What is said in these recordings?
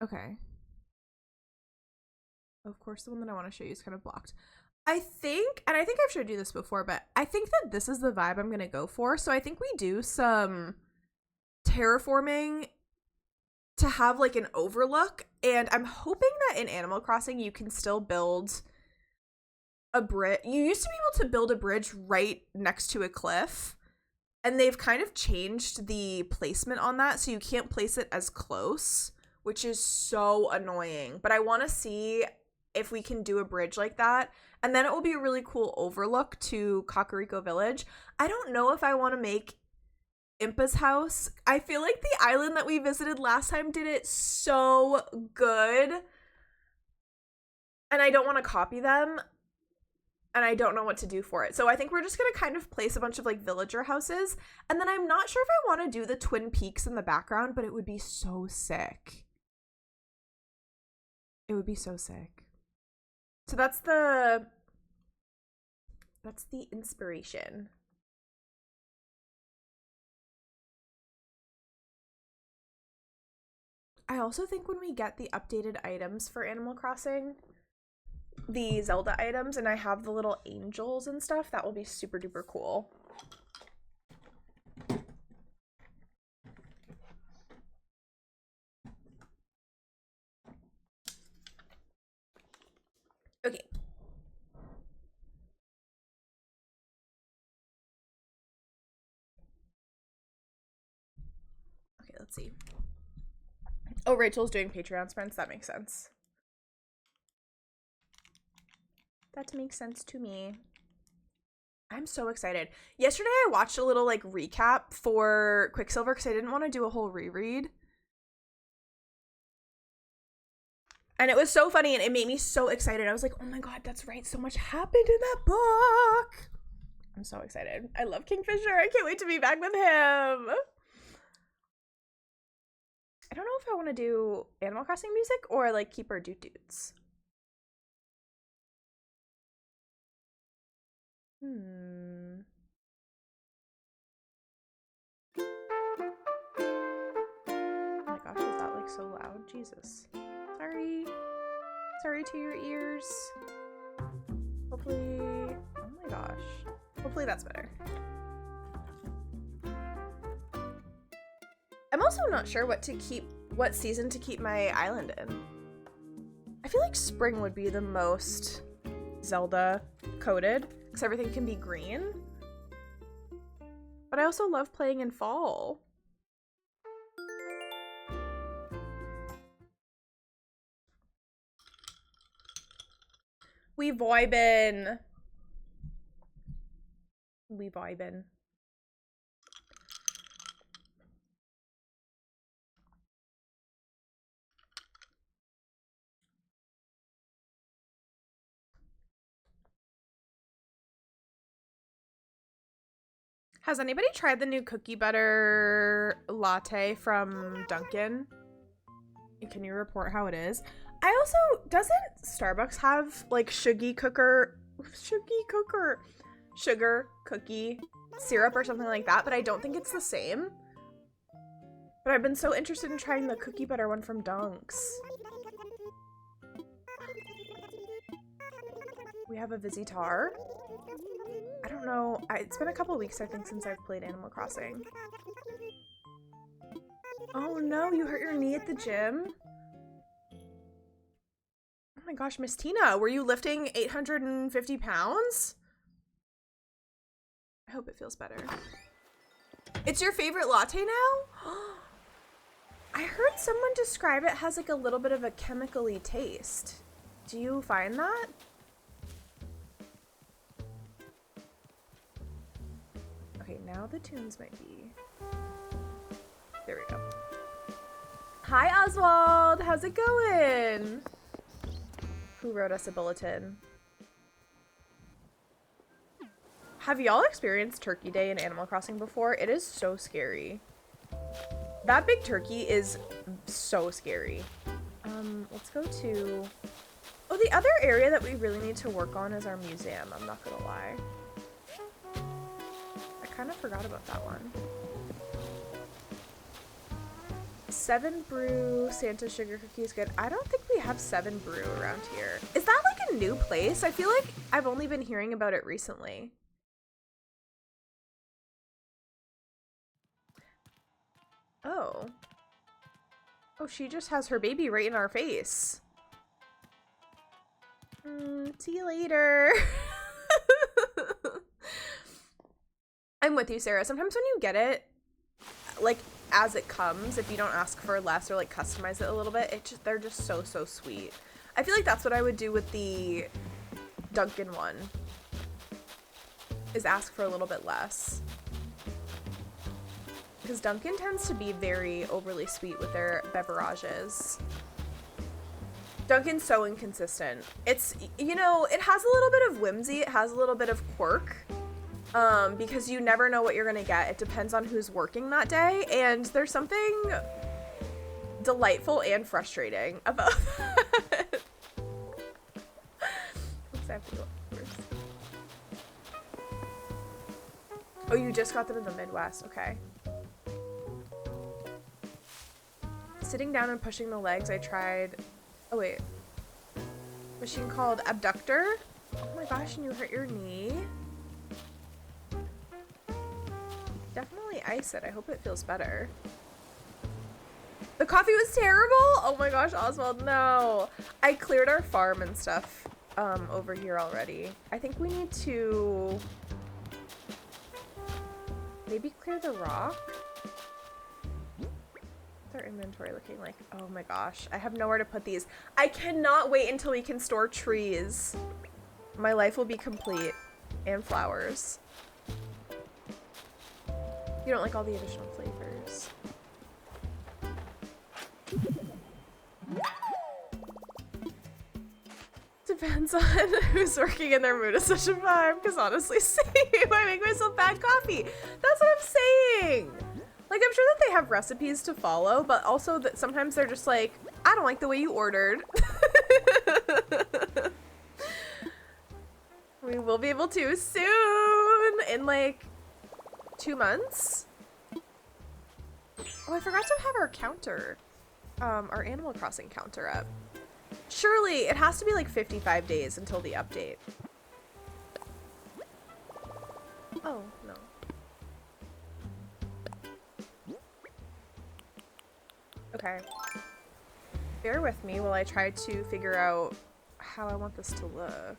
Okay. Of course, the one that I want to show you is kind of blocked. I think I've showed you this before, but I think that this is the vibe I'm going to go for. So I think we do some terraforming to have like an overlook, and I'm hoping that in Animal Crossing you can still build a bridge. You used to be able to build a bridge right next to a cliff, and they've kind of changed the placement on that, so you can't place it as close, which is so annoying. But I want to see if we can do a bridge like that, and then it will be a really cool overlook to Kakariko Village. I don't know if I want to make Impa's house. I feel like the island that we visited last time did it so good, and I don't want to copy them, and I don't know what to do for it. So I think we're just gonna kind of place a bunch of like villager houses, and then I'm not sure if I want to do the Twin Peaks in the background, but it would be so sick. It would be so sick. So that's the inspiration. I also think when we get the updated items for Animal Crossing, the Zelda items, and I have the little angels and stuff, that will be super duper cool. Okay. Okay, let's see. Oh, Rachel's doing Patreon sprints. That makes sense. That makes sense to me. I'm so excited. Yesterday I watched a little like recap for Quicksilver because I didn't want to do a whole reread. And it was so funny, and it made me so excited. I was like, oh my god, that's right. So much happened in that book. I'm so excited. I love Kingfisher. I can't wait to be back with him. I don't know if I want to do Animal Crossing music or like keep our dudes. Oh my gosh, is that like so loud? Jesus. Sorry. Sorry to your ears. Hopefully, oh my gosh. Hopefully that's better. I'm also not sure what season to keep my island in. I feel like spring would be the most Zelda coded because everything can be green. But I also love playing in fall. We vibin'. We vibin'. Has anybody tried the new cookie butter latte from Dunkin'? Can you report how it is? I also, doesn't Starbucks have like sugar cookie syrup or something like that, but I don't think it's the same. But I've been so interested in trying the cookie butter one from Dunks. We have a Visitar. I don't know. It's been a couple weeks, I think, since I've played Animal Crossing. Oh no, you hurt your knee at the gym? Oh my gosh, Miss Tina, were you lifting 850 pounds? I hope it feels better. It's your favorite latte now? I heard someone describe it has like a little bit of a chemical-y taste. Do you find that? Okay, now the tunes might be... There we go. Hi, Oswald! How's it going? Who wrote us a bulletin? Have y'all experienced Turkey Day in Animal Crossing before? It is so scary. That big turkey is so scary. Let's go to... Oh, the other area that we really need to work on is our museum. I'm not gonna lie. I kind of forgot about that one. 7 Brew Santa Sugar Cookies good. I don't think we have 7 Brew around here. Is that like a new place? I feel like I've only been hearing about it recently. Oh. Oh, she just has her baby right in our face. See you later. I'm with you, Sarah. Sometimes when you get it, like, as it comes, if you don't ask for less or, like, customize it a little bit, they're just so, so sweet. I feel like that's what I would do with the Dunkin' one, is ask for a little bit less. Because Dunkin' tends to be very overly sweet with their beverages. Dunkin's so inconsistent. It's, you know, it has a little bit of whimsy, it has a little bit of quirk, because you never know what you're gonna get. It depends on who's working that day, and there's something delightful and frustrating about that. Oops, I have to go first. Oh, you just got them in the Midwest, okay. Sitting down and pushing the legs, I tried, oh wait, machine called Abductor. Oh my gosh, and you hurt your knee. Definitely ice it. I hope it feels better. The coffee was terrible? Oh my gosh, Oswald, no. I cleared our farm and stuff over here already. I think we need to maybe clear the rock. What's our inventory looking like? Oh my gosh, I have nowhere to put these. I cannot wait until we can store trees. My life will be complete. And flowers. You don't like all the additional flavors. Depends on who's working in their mood is such a vibe, because honestly, same. I make myself bad coffee. That's what I'm saying. Like, I'm sure that they have recipes to follow, but also that sometimes they're just like, I don't like the way you ordered. We will be able to soon, in like 2 months. Oh, I forgot to have our counter, our Animal Crossing counter up. Surely it has to be like 55 days until the update. Oh, no. Okay. Bear with me while I try to figure out how I want this to look.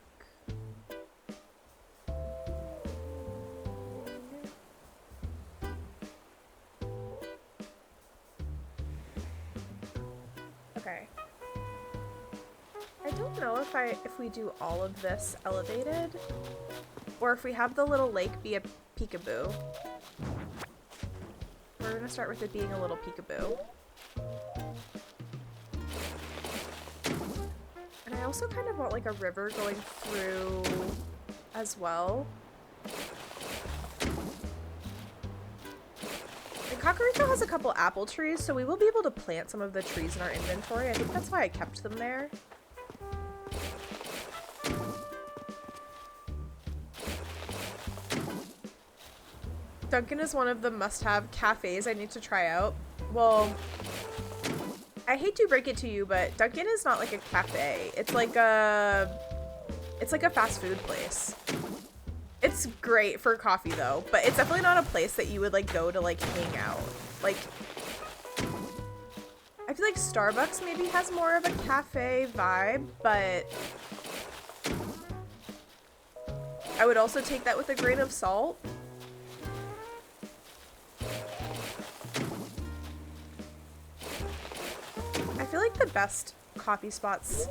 Okay. I don't know if we do all of this elevated, or if we have the little lake be a peekaboo. We're gonna start with it being a little peekaboo. And I also kind of want like a river going through as well. And Kakariko has a couple apple trees, so we will be able to plant some of the trees in our inventory. I think that's why I kept them there. Dunkin' is one of the must-have cafes I need to try out. Well, I hate to break it to you, but Dunkin' is not like a cafe. It's like a fast food place. It's great for coffee though, but it's definitely not a place that you would like go to like hang out. Like, I feel like Starbucks maybe has more of a cafe vibe, but I would also take that with a grain of salt. I feel like the best coffee spots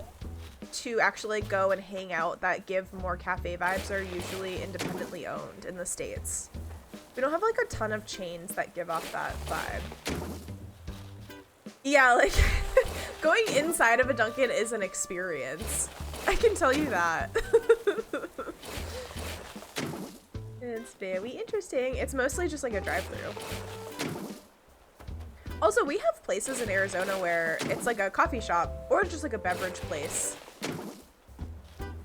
to actually go and hang out that give more cafe vibes are usually independently owned in the States. We don't have like a ton of chains that give off that vibe. Yeah, like going inside of a Dunkin' is an experience. I can tell you that. It's very interesting. It's mostly just like a drive-through. Also, we have places in Arizona where it's like a coffee shop or just like a beverage place.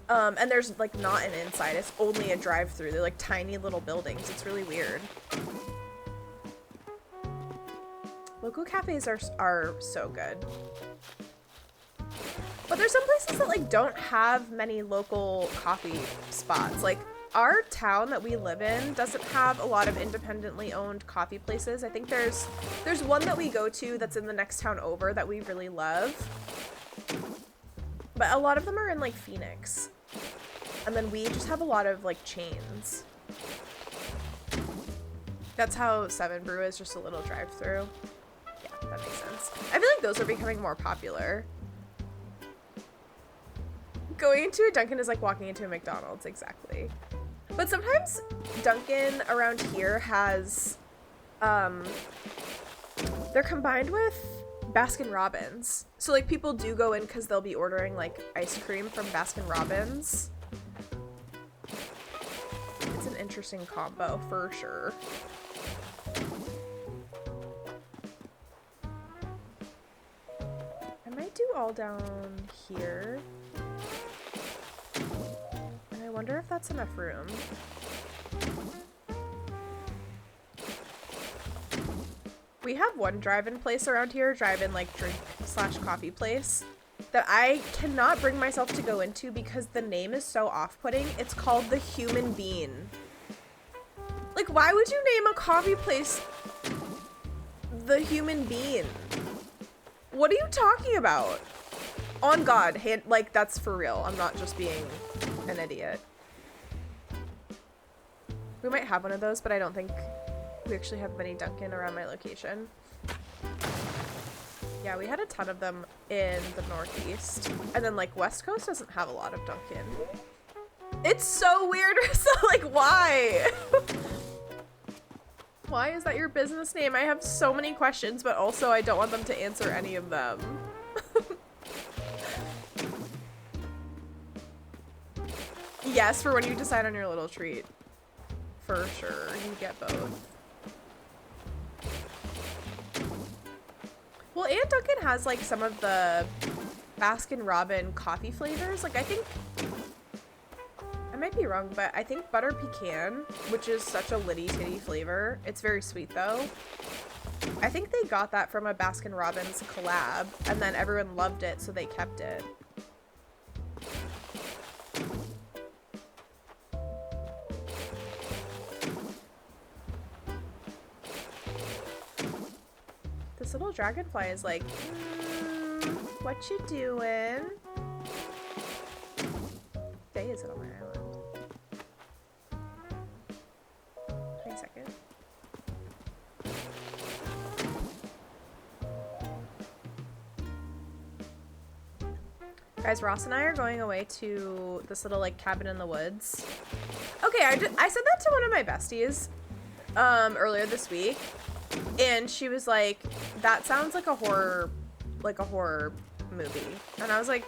And there's like not an inside, it's only a drive-through. They're like tiny little buildings. It's really weird. Local cafes are so good. But there's some places that like don't have many local coffee spots. Like our town that we live in doesn't have a lot of independently owned coffee places. I think there's one that we go to that's in the next town over that we really love. But a lot of them are in like Phoenix. And then we just have a lot of like chains. That's how Seven Brew is, just a little drive-through. Yeah, that makes sense. I feel like those are becoming more popular. Going into a Dunkin' is like walking into a McDonald's, exactly. But sometimes Dunkin' around here has, they're combined with Baskin Robbins. So like people do go in because they'll be ordering like ice cream from Baskin Robbins. It's an interesting combo for sure. I might do all down here. And I wonder if that's enough room. We have one drive-in place around here, drive-in like drink/coffee place, that I cannot bring myself to go into because the name is so off-putting. It's called The Human Bean. Like, why would you name a coffee place The Human Bean? What are you talking about? On God, like, that's for real. I'm not just being an idiot. We might have one of those, but I don't think we actually have many Dunkin' around my location. Yeah, we had a ton of them in the Northeast. And then, like, West Coast doesn't have a lot of Dunkin'. It's so weird, so, like, why? Why is that your business name? I have so many questions, but also I don't want them to answer any of them. Yes, for when you decide on your little treat. For sure, you get both. Well, and Dunkin' has like some of the Baskin Robbins coffee flavors. Like I think, I might be wrong, but I think butter pecan, which is such a litty titty flavor. It's very sweet though. I think they got that from a Baskin Robbins collab and then everyone loved it, so they kept it. This little dragonfly is like, what you doing? Day is it on my island? 20 seconds. Guys, Ross and I are going away to this little like cabin in the woods. Okay, I said that to one of my besties earlier this week. And she was like, that sounds like a horror movie. And I was like,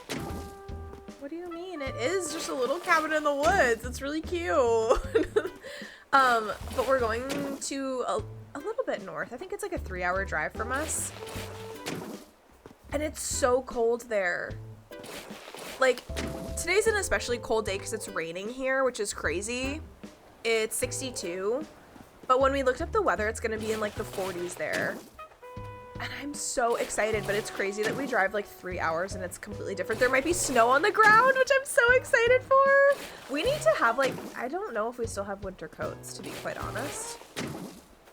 what do you mean? It is just a little cabin in the woods. It's really cute. But we're going to a little bit north. I think it's like a 3-hour drive from us. And it's so cold there. Like, today's an especially cold day because it's raining here, which is crazy. It's 62. But when we looked up the weather, it's going to be in like the 40s there. And I'm so excited, but it's crazy that we drive like 3 hours and it's completely different. There might be snow on the ground, which I'm so excited for. We need to have like, I don't know if we still have winter coats, to be quite honest.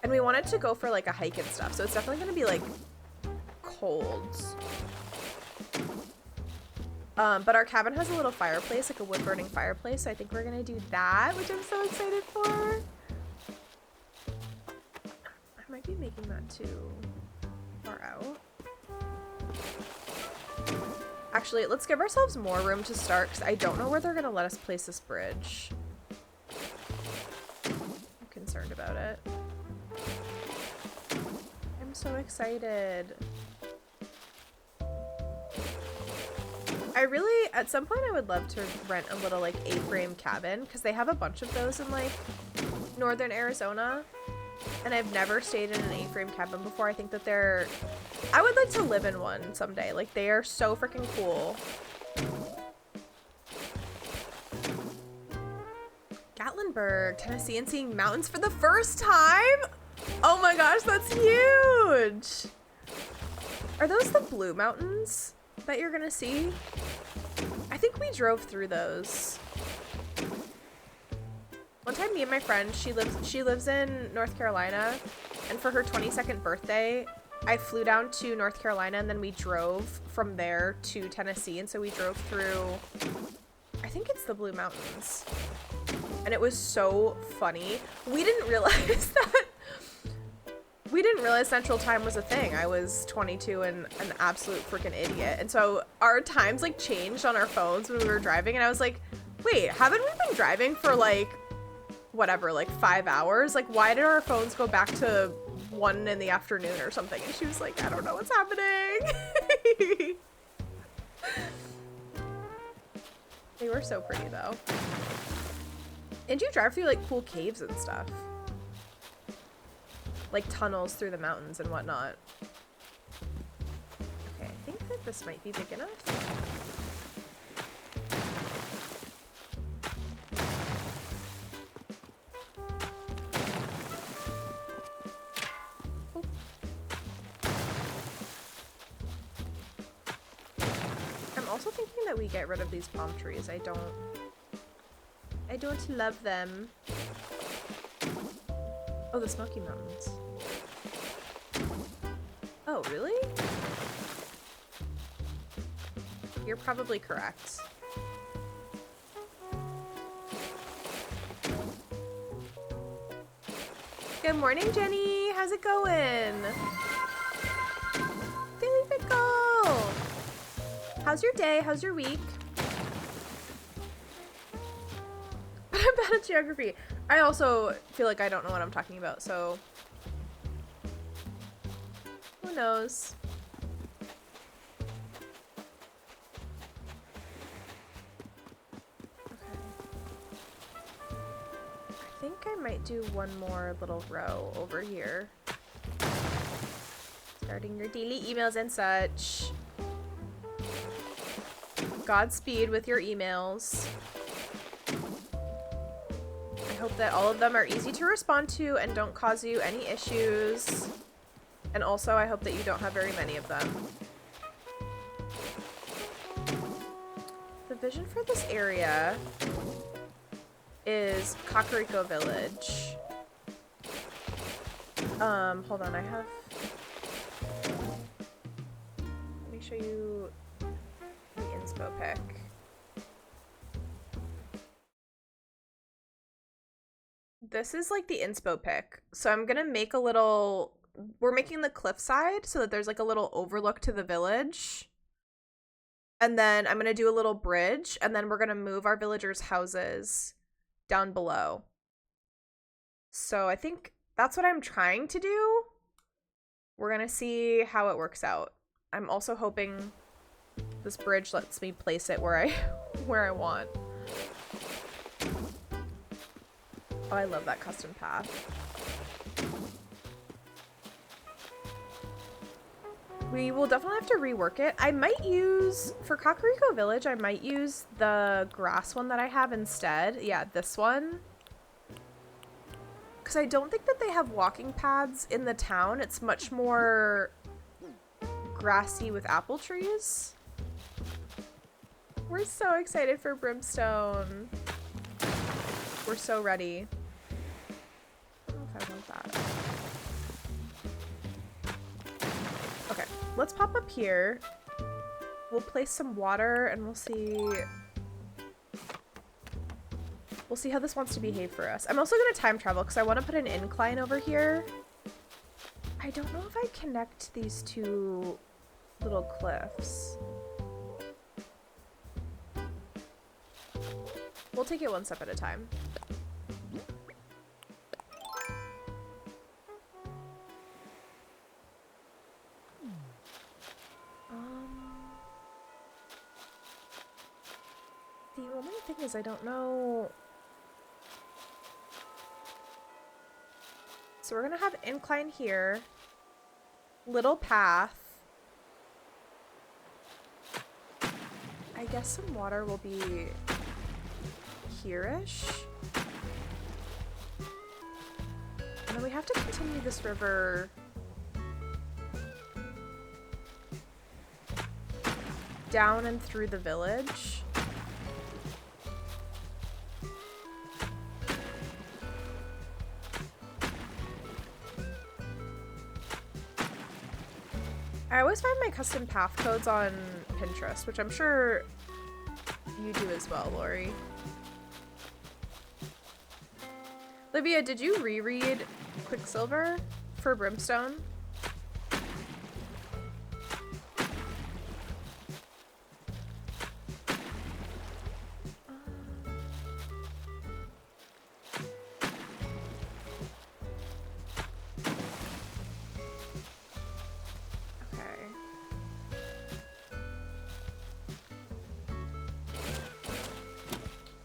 And we wanted to go for like a hike and stuff. So it's definitely going to be like cold. But our cabin has a little fireplace, like a wood burning fireplace. So I think we're going to do that, which I'm so excited for. I might be making that too far out. Actually, let's give ourselves more room to start because I don't know where they're gonna let us place this bridge. I'm concerned about it. I'm so excited. I really, at some point I would love to rent a little like A-frame cabin because they have a bunch of those in like northern Arizona. And I've never stayed in an A-frame cabin before. I think that I would like to live in one someday. Like, they are so freaking cool. Gatlinburg, Tennessee, and seeing mountains for the first time? Oh my gosh, that's huge. Are those the blue mountains that you're gonna see? I think we drove through those. One time, me and my friend, she lives in North Carolina, and for her 22nd birthday, I flew down to North Carolina, and then we drove from there to Tennessee, and so we drove through, I think it's the Blue Mountains, and it was so funny. We didn't realize Central Time was a thing. I was 22 and an absolute freaking idiot, and so our times like changed on our phones when we were driving, and I was like, wait, haven't we been driving for like whatever, like 5 hours? Like, why did our phones go back to 1 in the afternoon or something? And she was like, I don't know what's happening. They were so pretty though. And you drive through like cool caves and stuff, like tunnels through the mountains and whatnot. Okay, I think that this might be big enough. I'm also thinking that we get rid of these palm trees. I don't love them. Oh, the Smoky Mountains. Oh, really? You're probably correct. Good morning, Jenny. How's it going? Billy Pickle. How's your day? How's your week? I'm bad at geography. I also feel like I don't know what I'm talking about, so who knows? Okay. I think I might do one more little row over here. Starting your daily emails and such. Godspeed with your emails. I hope that all of them are easy to respond to and don't cause you any issues. And also, I hope that you don't have very many of them. The vision for this area is Kakariko Village. Hold on, I have... Let me show you the inspo pic. This is like the inspo pic. So I'm gonna make a little... We're making the cliffside so that there's like a little overlook to the village. And then I'm gonna do a little bridge, and then we're gonna move our villagers' houses down below. So I think that's what I'm trying to do. We're gonna see how it works out. I'm also hoping this bridge lets me place it where I want. Oh, I love that custom path. We will definitely have to rework it. I might use, for Kakariko Village, I might use the grass one that I have instead. Yeah, this one. Because I don't think that they have walking paths in the town. It's much more grassy with apple trees. We're so excited for Brimstone. We're so ready. I don't know if I want that. Okay, let's pop up here. We'll place some water and we'll see how this wants to behave for us. I'm also gonna time travel because I want to put an incline over here. I don't know if I connect these two little cliffs. We'll take it one step at a time. The only thing is I don't know. So we're gonna have incline here. Little path. I guess some water will be here-ish. And then we have to continue this river down and through the village. I always find my custom path codes on Pinterest, which I'm sure you do as well, Lori. Livia, did you reread Quicksilver for Brimstone?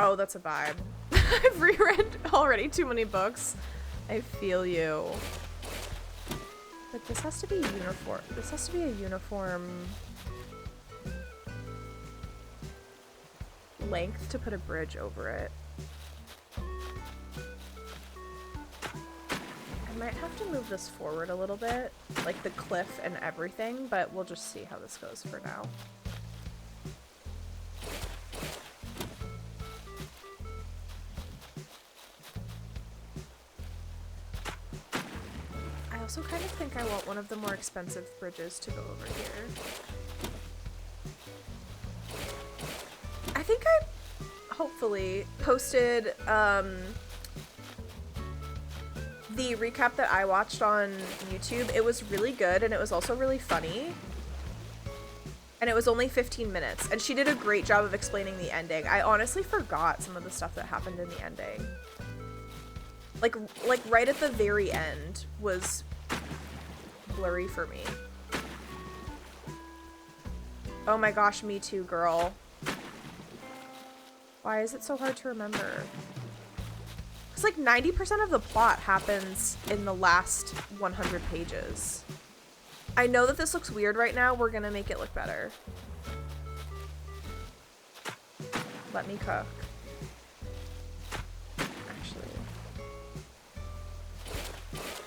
Oh, that's a vibe. I've reread already too many books. I feel you. But this has to be uniform. This has to be a uniform length to put a bridge over it. I might have to move this forward a little bit, like the cliff and everything, but we'll just see how this goes for now. I also kind of think I want one of the more expensive bridges to go over here. I think I hopefully posted the recap that I watched on YouTube. It was really good and it was also really funny. And it was only 15 minutes and she did a great job of explaining the ending. I honestly forgot some of the stuff that happened in the ending. Like right at the very end was blurry for me. Oh my gosh, me too, girl. Why is it so hard to remember? Because like 90% of the plot happens in the last 100 pages. I know that this looks weird right now. We're gonna make it look better. Let me cook.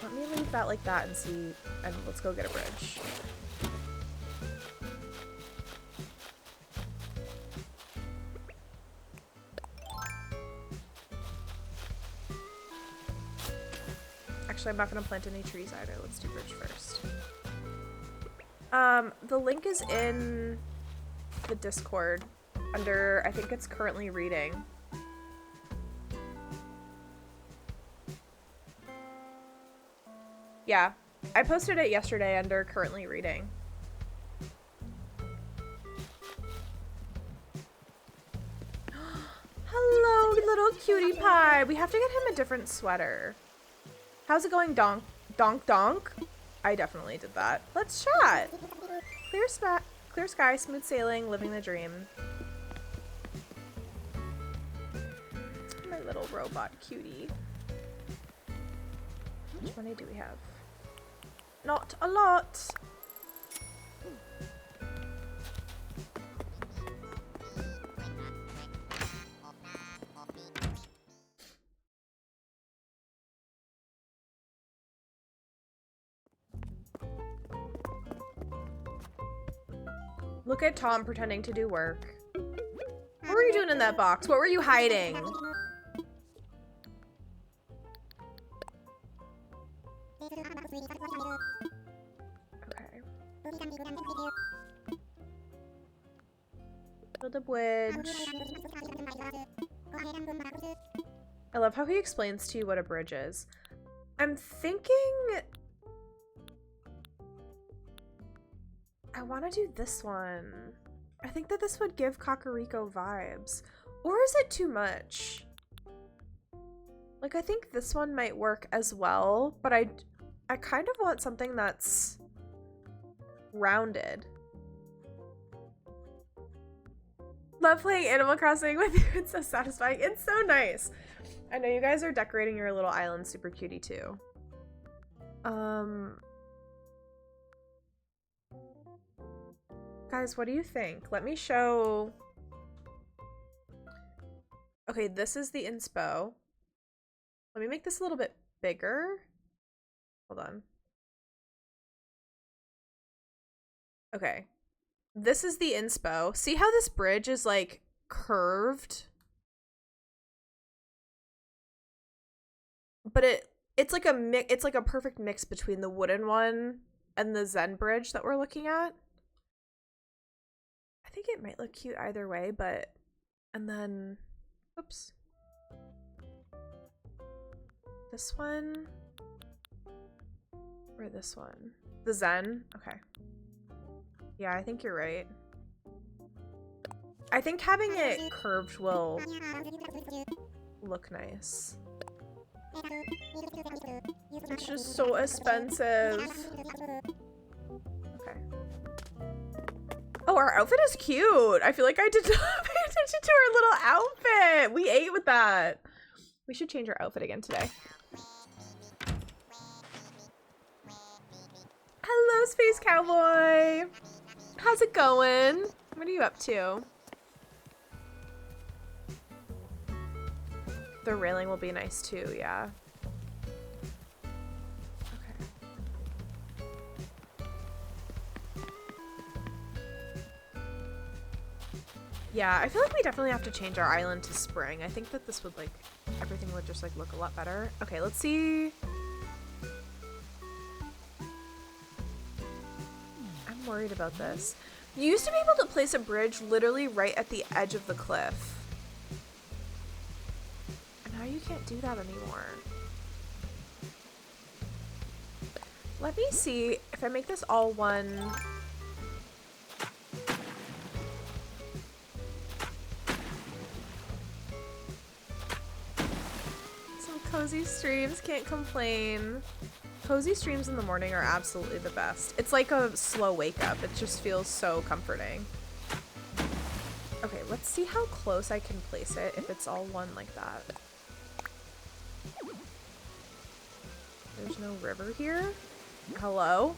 Let me leave that like that and see, and let's go get a bridge. Actually, I'm not gonna plant any trees either. Let's do bridge first. The link is in the Discord under, I think it's currently reading. Yeah, I posted it yesterday under currently reading. Hello, little cutie pie. We have to get him a different sweater. How's it going, donk? Donk donk? I definitely did that. Let's chat. Clear sky, smooth sailing, living the dream. My little robot cutie. How much money do we have? Not a lot. Look at Tom pretending to do work. What were you doing in that box? What were you hiding? Okay. Build a bridge. I love how he explains to you what a bridge is. I'm thinking I want to do this one. I think that this would give Kakariko vibes. Or is it too much? Like, I think this one might work as well, but I kind of want something that's rounded. Love playing Animal Crossing with you. It's so satisfying. It's so nice. I know you guys are decorating your little island super cutie too. Guys, what do you think? Let me show. Okay, this is the inspo. Let me make this a little bit bigger. Hold on. Okay. This is the inspo. See how this bridge is like curved? But it's like it's like a perfect mix between the wooden one and the Zen bridge that we're looking at. I think it might look cute either way, but and then oops. This one or this one? The Zen? Okay. Yeah, I think you're right. I think having it curved will look nice. It's just so expensive. Okay. Oh, our outfit is cute. I feel like I did not pay attention to our little outfit. We ate with that. We should change our outfit again today. Hello, Space Cowboy. How's it going? What are you up to? The railing will be nice too, yeah. Okay. Yeah, I feel like we definitely have to change our island to spring. I think that this would like, everything would just like look a lot better. Okay, let's see. I'm worried about this. You used to be able to place a bridge literally right at the edge of the cliff. Now you can't do that anymore. Let me see if I make this all one. Some cozy streams, can't complain. Cozy streams in the morning are absolutely the best. It's like a slow wake up. It just feels so comforting. Okay, let's see how close I can place it if it's all one like that. There's no river here? Hello?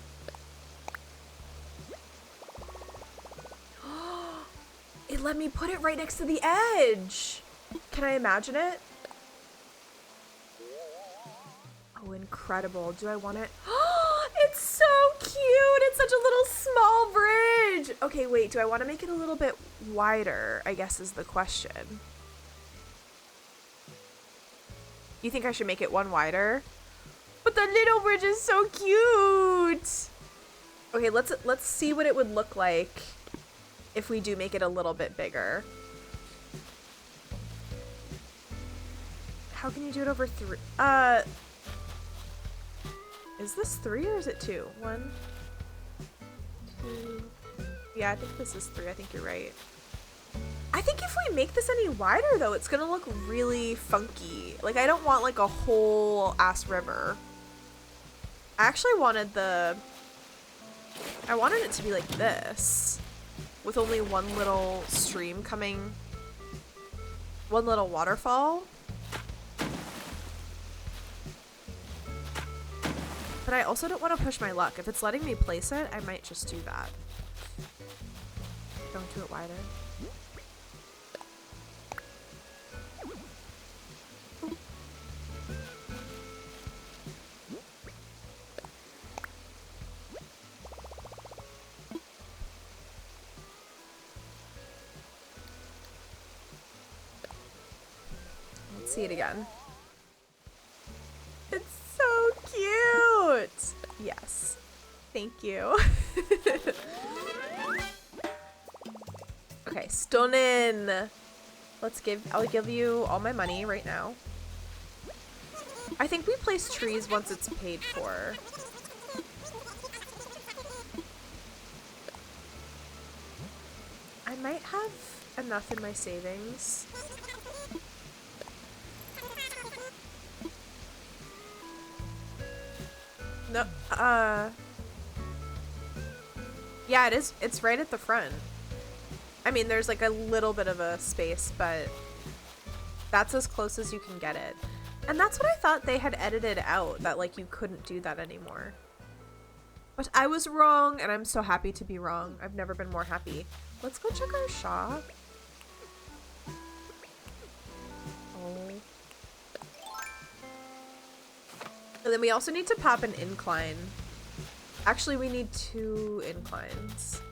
It let me put it right next to the edge! Can I imagine it? Oh, incredible. Do I want it? It's so cute! It's such a little small bridge! Okay, wait, do I want to make it a little bit wider, I guess is the question. You think I should make it one wider? But the little bridge is so cute! Okay, let's see what it would look like if we do make it a little bit bigger. How can you do it over 3? Is this 3 or is it 2? 1, 2. Yeah, I think this is 3. I think you're right. I think if we make this any wider though, it's gonna look really funky. Like, I don't want like a whole ass river. I actually wanted I wanted it to be like this, with only one little stream coming, one little waterfall. But I also don't want to push my luck. If it's letting me place it, I might just do that. Don't do it wider. See it again. It's so cute. Yes. Thank you. Okay, stunning. I'll give you all my money right now. I think we place trees once it's paid for. I might have enough in my savings. No, yeah, it is. It's right at the front. I mean, there's like a little bit of a space, but that's as close as you can get it. And that's what I thought they had edited out, that like you couldn't do that anymore. But I was wrong, and I'm so happy to be wrong. I've never been more happy. Let's go check our shop. Oh. And then we also need to pop an incline. Actually, we need 2 inclines.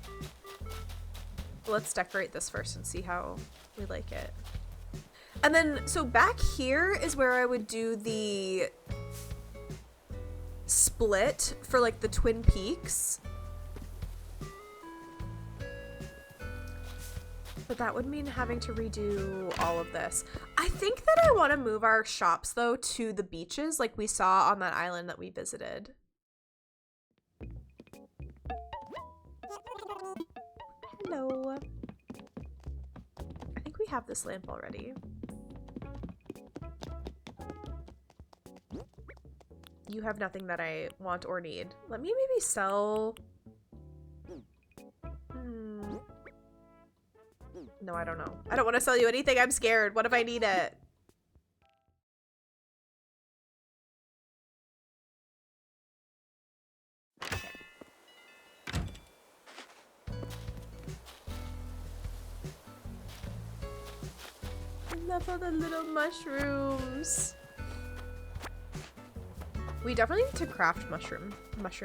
Let's decorate this first and see how we like it. And then, so back here is where I would do the split for like the Twin Peaks. But that would mean having to redo all of this. I think that I want to move our shops though to the beaches like we saw on that island that we visited. Hello. I think we have this lamp already. You have nothing that I want or need. Let me maybe sell... No, I don't know. I don't want to sell you anything. I'm scared. What if I need it? I love all the little mushrooms. We definitely need to craft mushroom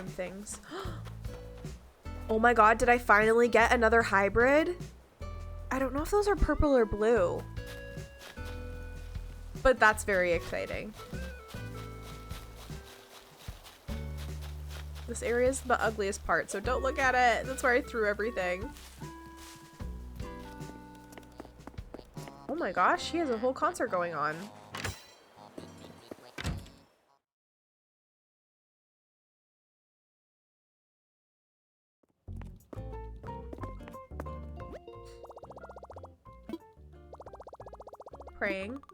things. Oh my god, did I finally get another hybrid? I don't know if those are purple or blue. But that's very exciting. This area is the ugliest part, so don't look at it. That's where I threw everything. Oh my gosh, he has a whole concert going on.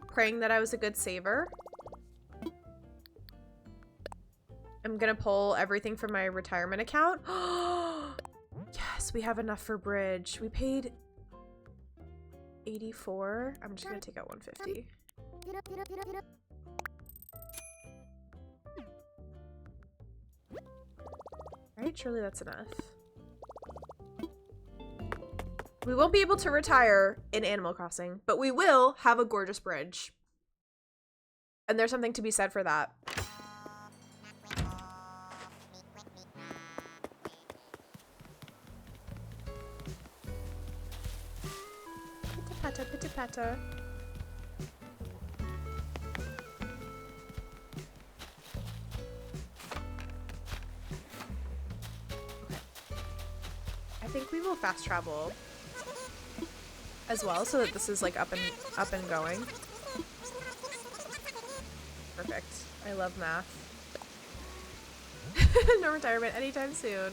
Praying that I was a good saver. I'm gonna pull everything from my retirement account. Yes, we have enough for bridge. We paid 84. I'm just gonna take out 150. Right, surely that's enough. We won't be able to retire in Animal Crossing, but we will have a gorgeous bridge. And there's something to be said for that. Pitta-patta, pitta-patta. Okay. I think we will fast travel as well, so that this is like up and going. Perfect. I love math. No retirement anytime soon.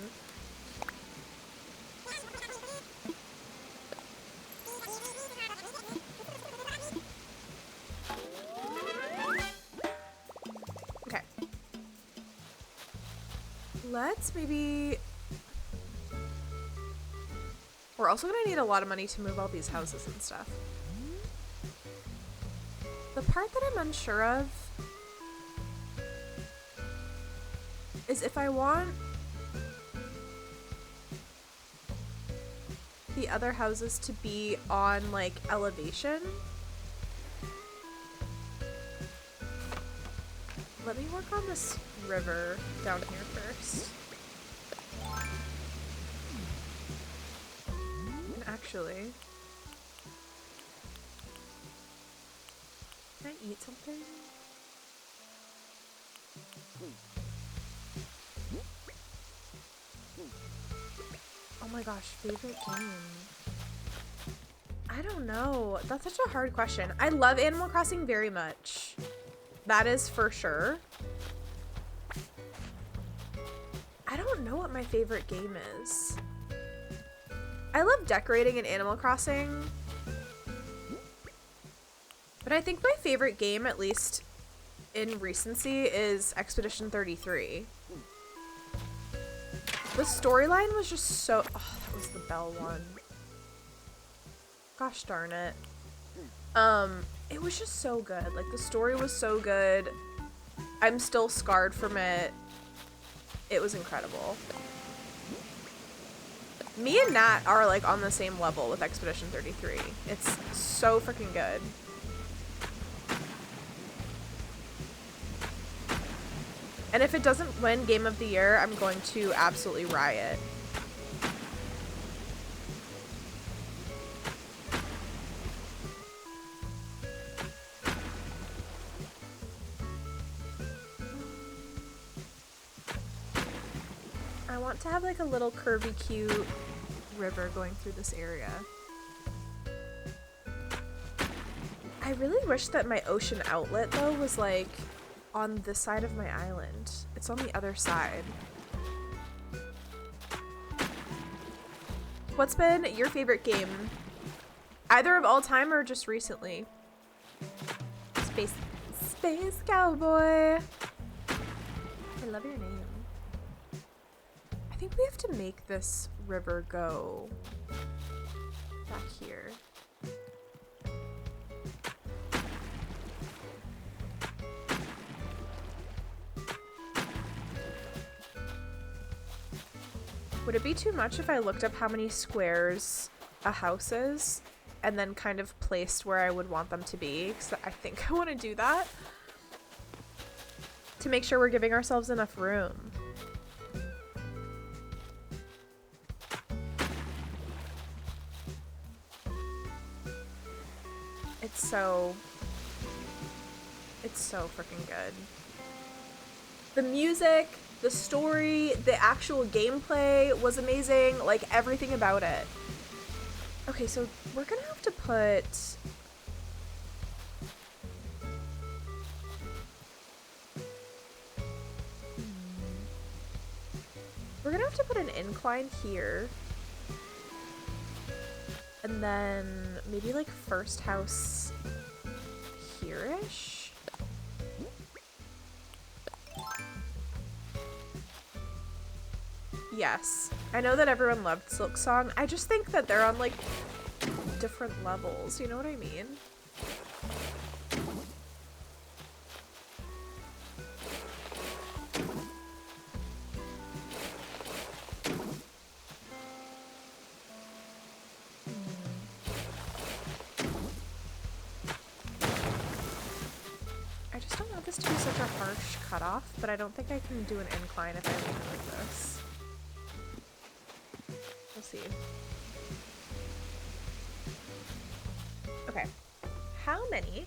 Okay. Let's maybe... We're also gonna need a lot of money to move all these houses and stuff. The part that I'm unsure of is if I want the other houses to be on like elevation. Let me work on this river down here first. Actually, can I eat something? Oh my gosh, favorite game? I don't know. That's such a hard question. I love Animal Crossing very much. That is for sure. I don't know what my favorite game is. I love decorating in Animal Crossing, but I think my favorite game, at least in recency, is Expedition 33. The storyline was just so... Oh, that was the bell one. Gosh darn it. It was just so good. Like, the story was so good. I'm still scarred from it. It was incredible. Me and Nat are like on the same level with Expedition 33. It's so freaking good. And if it doesn't win Game of the Year, I'm going to absolutely riot. want to have like a little curvy cute river going through this area. I really wish that my ocean outlet though was like on this side of my island. It's on the other side. What's been your favorite game? Either of all time or just recently? Space Cowboy. I love your name. I think we have to make this river go back here. Would it be too much if I looked up how many squares a house is and then kind of placed where I would want them to be? Because I think I want to do that to make sure we're giving ourselves enough room. It's so freaking good. The music, the story, the actual gameplay was amazing, like everything about it. Okay, so we're gonna have to put... We're gonna have to put an incline here. And then maybe like first house here-ish? Yes. I know that everyone loved Silk Song. I just think that they're on like different levels, you know what I mean? I just don't want this to be such a harsh cutoff, but I don't think I can do an incline if I leave it like this. We'll see. Okay. How many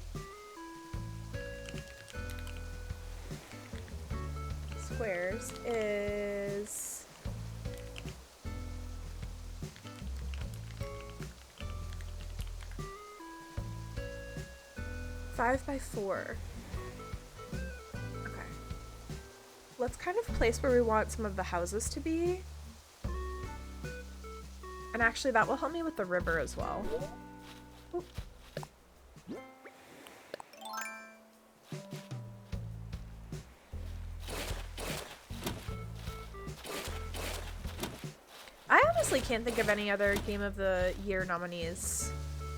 squares is 5 by 4? Okay. Let's kind of place where we want some of the houses to be. And actually, that will help me with the river as well. Oop. I honestly can't think of any other Game of the Year nominees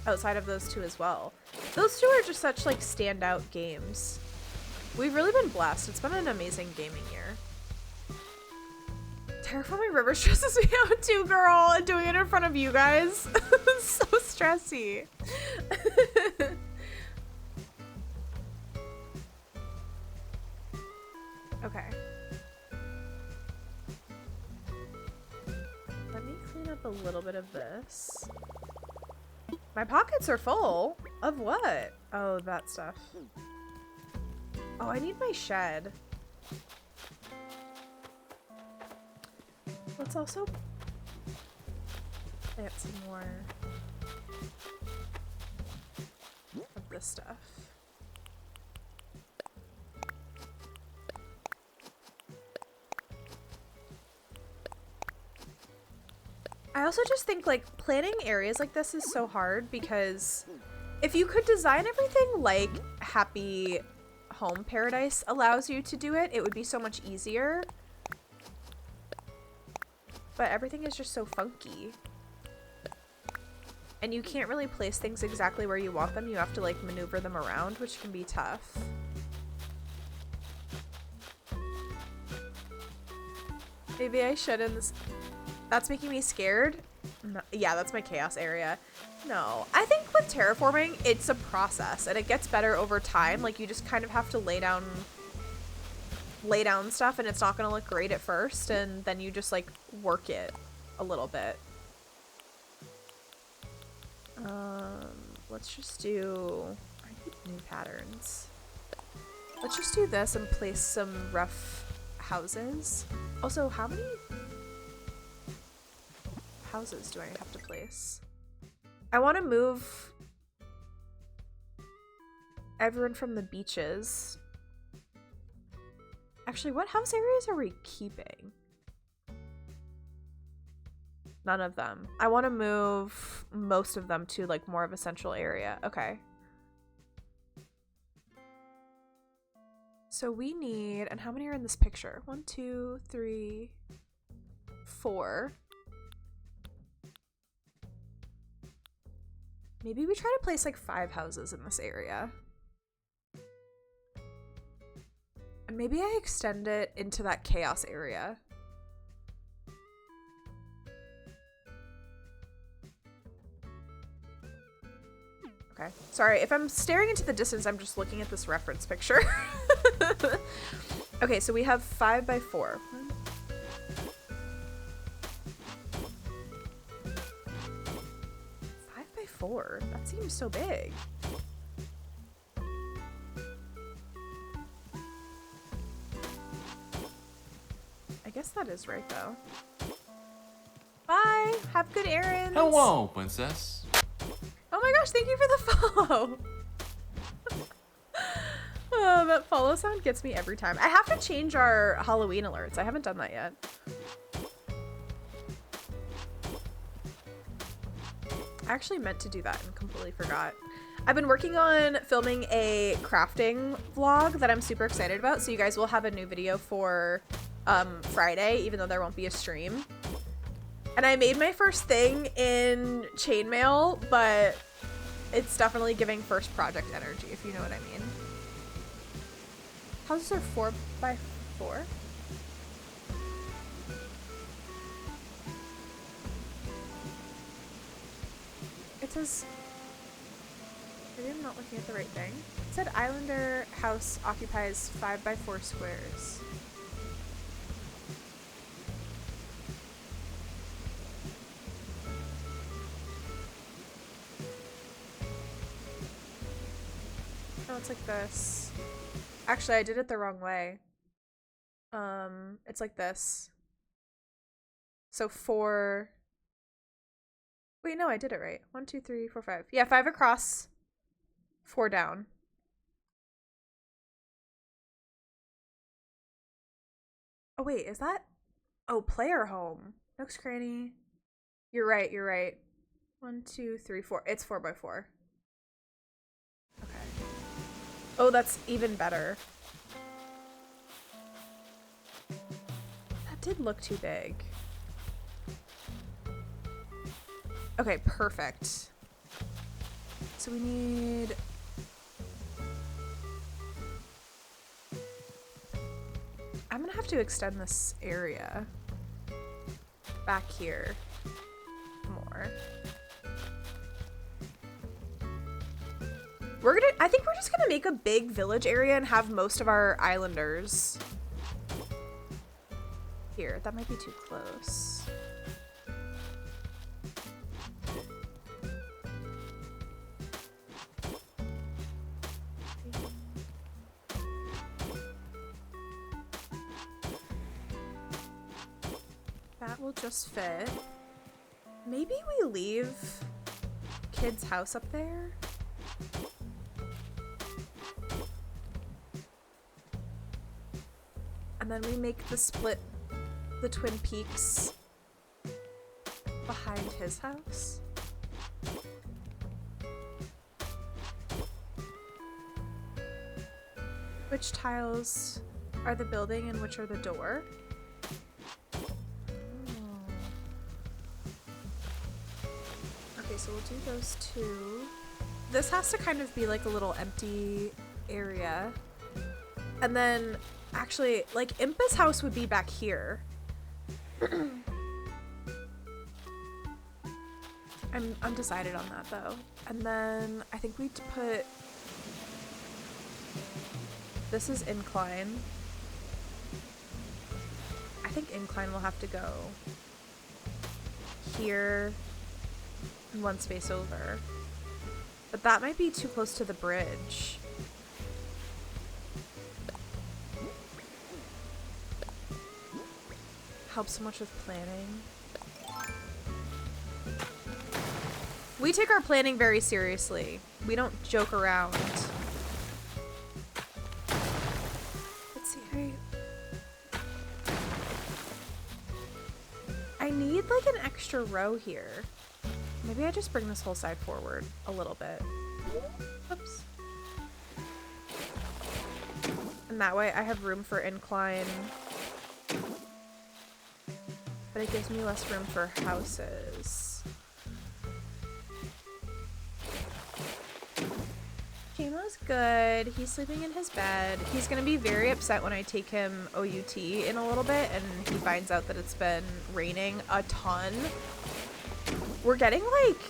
outside of those two as well. Those two are just such like standout games. We've really been blessed. It's been an amazing gaming year. Terraforming river stresses me out too, girl, and doing it in front of you guys. So stressy. Okay. Let me clean up a little bit of this. My pockets are full. Of what? Oh, that stuff. Oh, I need my shed. Let's also plant some more of this stuff. I also just think like planning areas like this is so hard because if you could design everything like Happy Home Paradise allows you to do it, it would be so much easier. But everything is just so funky. And you can't really place things exactly where you want them. You have to like maneuver them around, which can be tough. Maybe I should in this. That's making me scared. No, yeah, that's my chaos area. No, I think with terraforming, it's a process and it gets better over time. Like you just kind of have to lay down stuff and it's not going to look great at first and then you just like work it a little bit. Let's just do, I need new patterns. Let's just do this and place some rough houses. Also, how many houses do I have to place? I want to move everyone from the beaches. Actually, what house areas are we keeping? None of them. I want to move most of them to like more of a central area. Okay. So we need, and how many are in this picture? 1, 2, 3, 4. Maybe we try to place like 5 houses in this area. And maybe I extend it into that chaos area. Okay. Sorry, if I'm staring into the distance, I'm just looking at this reference picture. Okay, so we have 5 by 4. 5 by 4? That seems so big. I guess that is right, though. Bye! Have good errands! Hello, princess! Oh my gosh, thank you for the follow! Oh, that follow sound gets me every time. I have to change our Halloween alerts. I haven't done that yet. I actually meant to do that and completely forgot. I've been working on filming a crafting vlog that I'm super excited about, so you guys will have a new video for Friday, even though there won't be a stream. And I made my first thing in chainmail, but it's definitely giving first project energy, if you know what I mean. Houses are 4 by 4? It says, maybe I'm not looking at the right thing. It said Islander house occupies 5 by 4 squares. Oh, it's like this. Actually, I did it the wrong way. It's like this. So 4. Wait, no, I did it right. 1, 2, 3, 4, 5. Yeah, 5 across, 4 down. Oh, wait, is that? Oh, player home. Nook's Cranny. You're right, you're right. 1, 2, 3, 4. It's 4 by 4. Okay. Oh, that's even better. That did look too big. Okay, perfect. So we need... I'm gonna have to extend this area back here more. I think we're just gonna make a big village area and have most of our islanders here. That might be too close. That will just fit. Maybe we leave Kid's house up there? And then we make the split, the Twin Peaks behind his house. Which tiles are the building and which are the door? Okay, so we'll do those two. This has to kind of be like a little empty area. And then, actually, like, Impa's house would be back here. I'm undecided on that, though. And then, I think we'd put... This is Incline. I think Incline will have to go here and one space over. But that might be too close to the bridge. Helps so much with planning. We take our planning very seriously. We don't joke around. Let's see. I need like an extra row here. Maybe I just bring this whole side forward a little bit. Oops. And that way I have room for incline. But it gives me less room for houses. Jamo's good. He's sleeping in his bed. He's gonna be very upset when I take him OUT in a little bit and he finds out that it's been raining a ton. We're getting like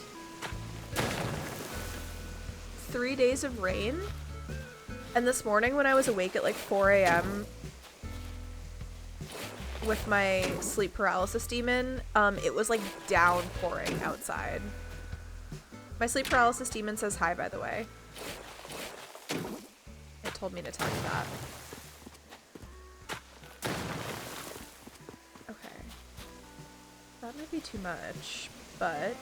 3 days of rain. And this morning when I was awake at like 4 a.m. with my sleep paralysis demon, it was like downpouring outside. My sleep paralysis demon says hi, by the way. It told me to tell you that. Okay. That might be too much, but...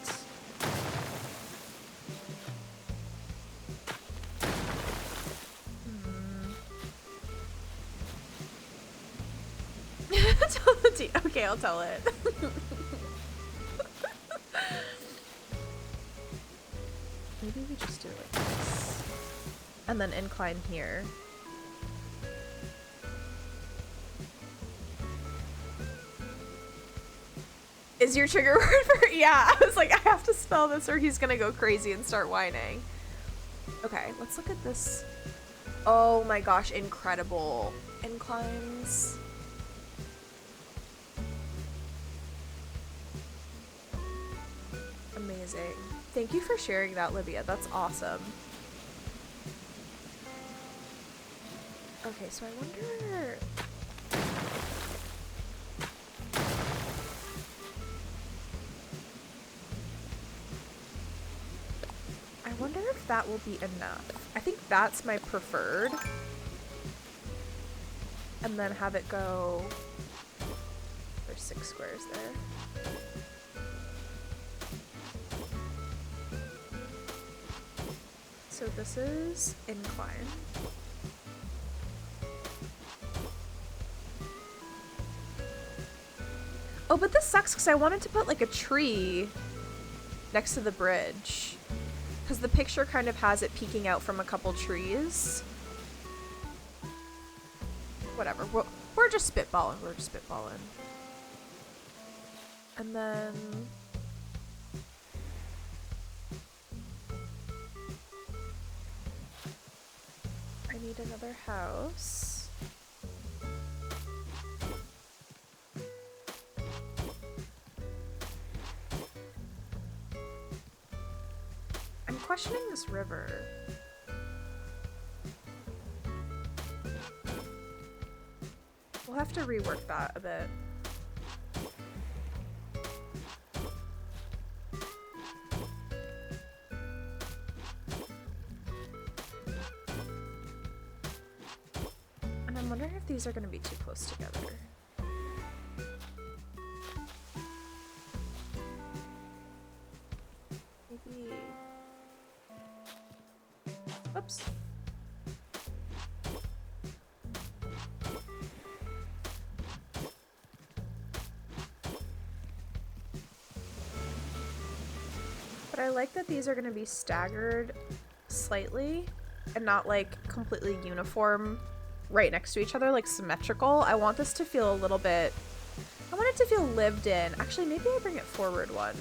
Tell the tea. Okay, I'll tell it. Maybe we just do it like this. And then incline here. Is your trigger word for— yeah, I was like, I have to spell this or he's gonna go crazy and start whining. Okay, let's look at this. Oh my gosh, incredible inclines. Amazing. Thank you for sharing that, Livia. That's awesome. Okay, so I wonder... I wonder if that will be enough. I think that's my preferred. And then have it go... There's 6 squares there. So this is incline. Oh, but this sucks because I wanted to put like a tree next to the bridge. Because the picture kind of has it peeking out from a couple trees. Whatever. We're just spitballing. We're just spitballing. And then... I need another house. I'm questioning this river. We'll have to rework that a bit. And I'm wondering if these are going to be too close together. Maybe... Oops. But I like that these are going to be staggered slightly and not like completely uniform right next to each other, like symmetrical. I want this to feel a little bit, I want it to feel lived in. Actually, maybe I bring it forward one.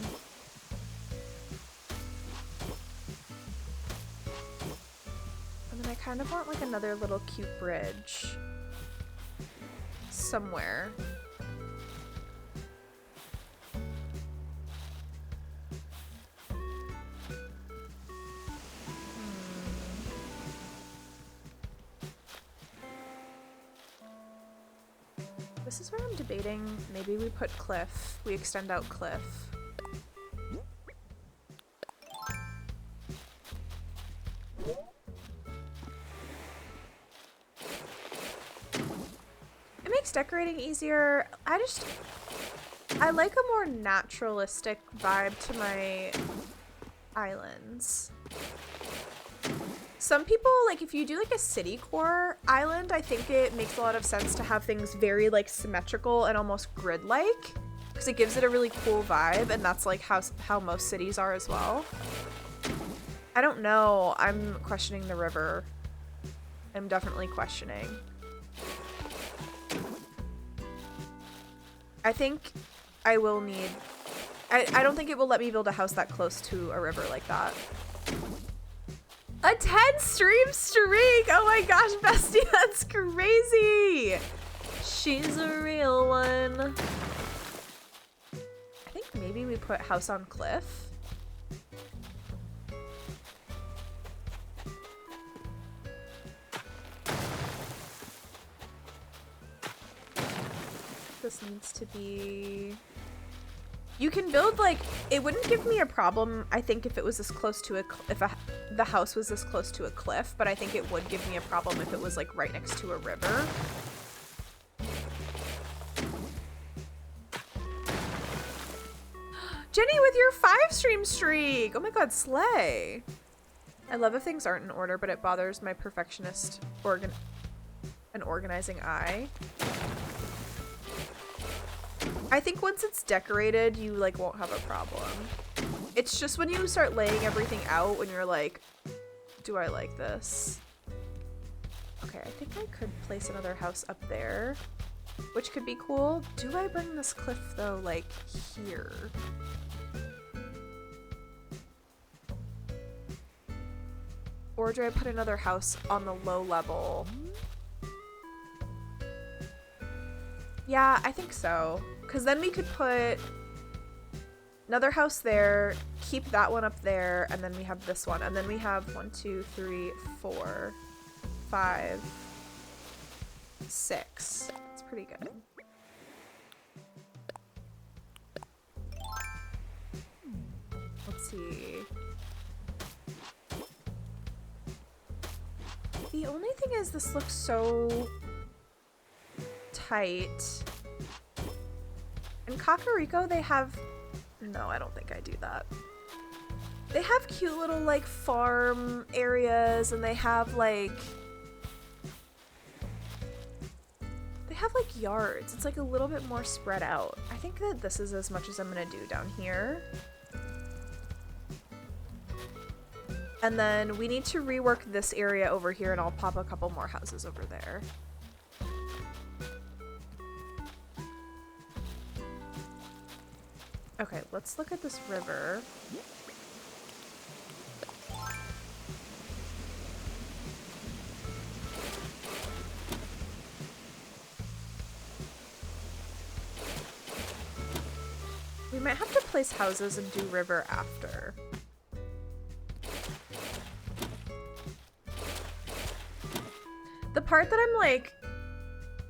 And then I kind of want like another little cute bridge somewhere. This is where I'm debating, maybe we put cliff, we extend out cliff. It makes decorating easier. I like a more naturalistic vibe to my islands. Some people, like, if you do like a city core island, I think it makes a lot of sense to have things very like symmetrical and almost grid-like, because it gives it a really cool vibe, and that's like how most cities are as well. I don't know. I'm questioning the river. I'm definitely questioning. I think I will need... I don't think it will let me build a house that close to a river like that. A 10 stream streak! Oh my gosh, bestie, that's crazy! She's a real one. I think maybe we put house on cliff. This needs to be... You can build, like, it wouldn't give me a problem, I think, if it was this close to the house was this close to a cliff, but I think it would give me a problem if it was, like, right next to a river. Jenny with your 5-stream streak! Oh my god, slay! I love if things aren't in order, but it bothers my perfectionist and organizing eye. I think once it's decorated, you like won't have a problem. It's just when you start laying everything out when you're like, do I like this? Okay, I think I could place another house up there, which could be cool. Do I bring this cliff though, like here? Or do I put another house on the low level? Yeah, I think so. Because then we could put another house there, keep that one up there, and then we have this one. And then we have 1, 2, 3, 4, 5, 6. That's pretty good. Let's see. The only thing is this looks so tight. In Kakariko, they have... No, I don't think I do that. They have cute little, like, farm areas, and they have, like... They have, like, yards. It's, like, a little bit more spread out. I think that this is as much as I'm gonna do down here. And then we need to rework this area over here, and I'll pop a couple more houses over there. Okay, let's look at this river. We might have to place houses and do river after. The part that I'm like,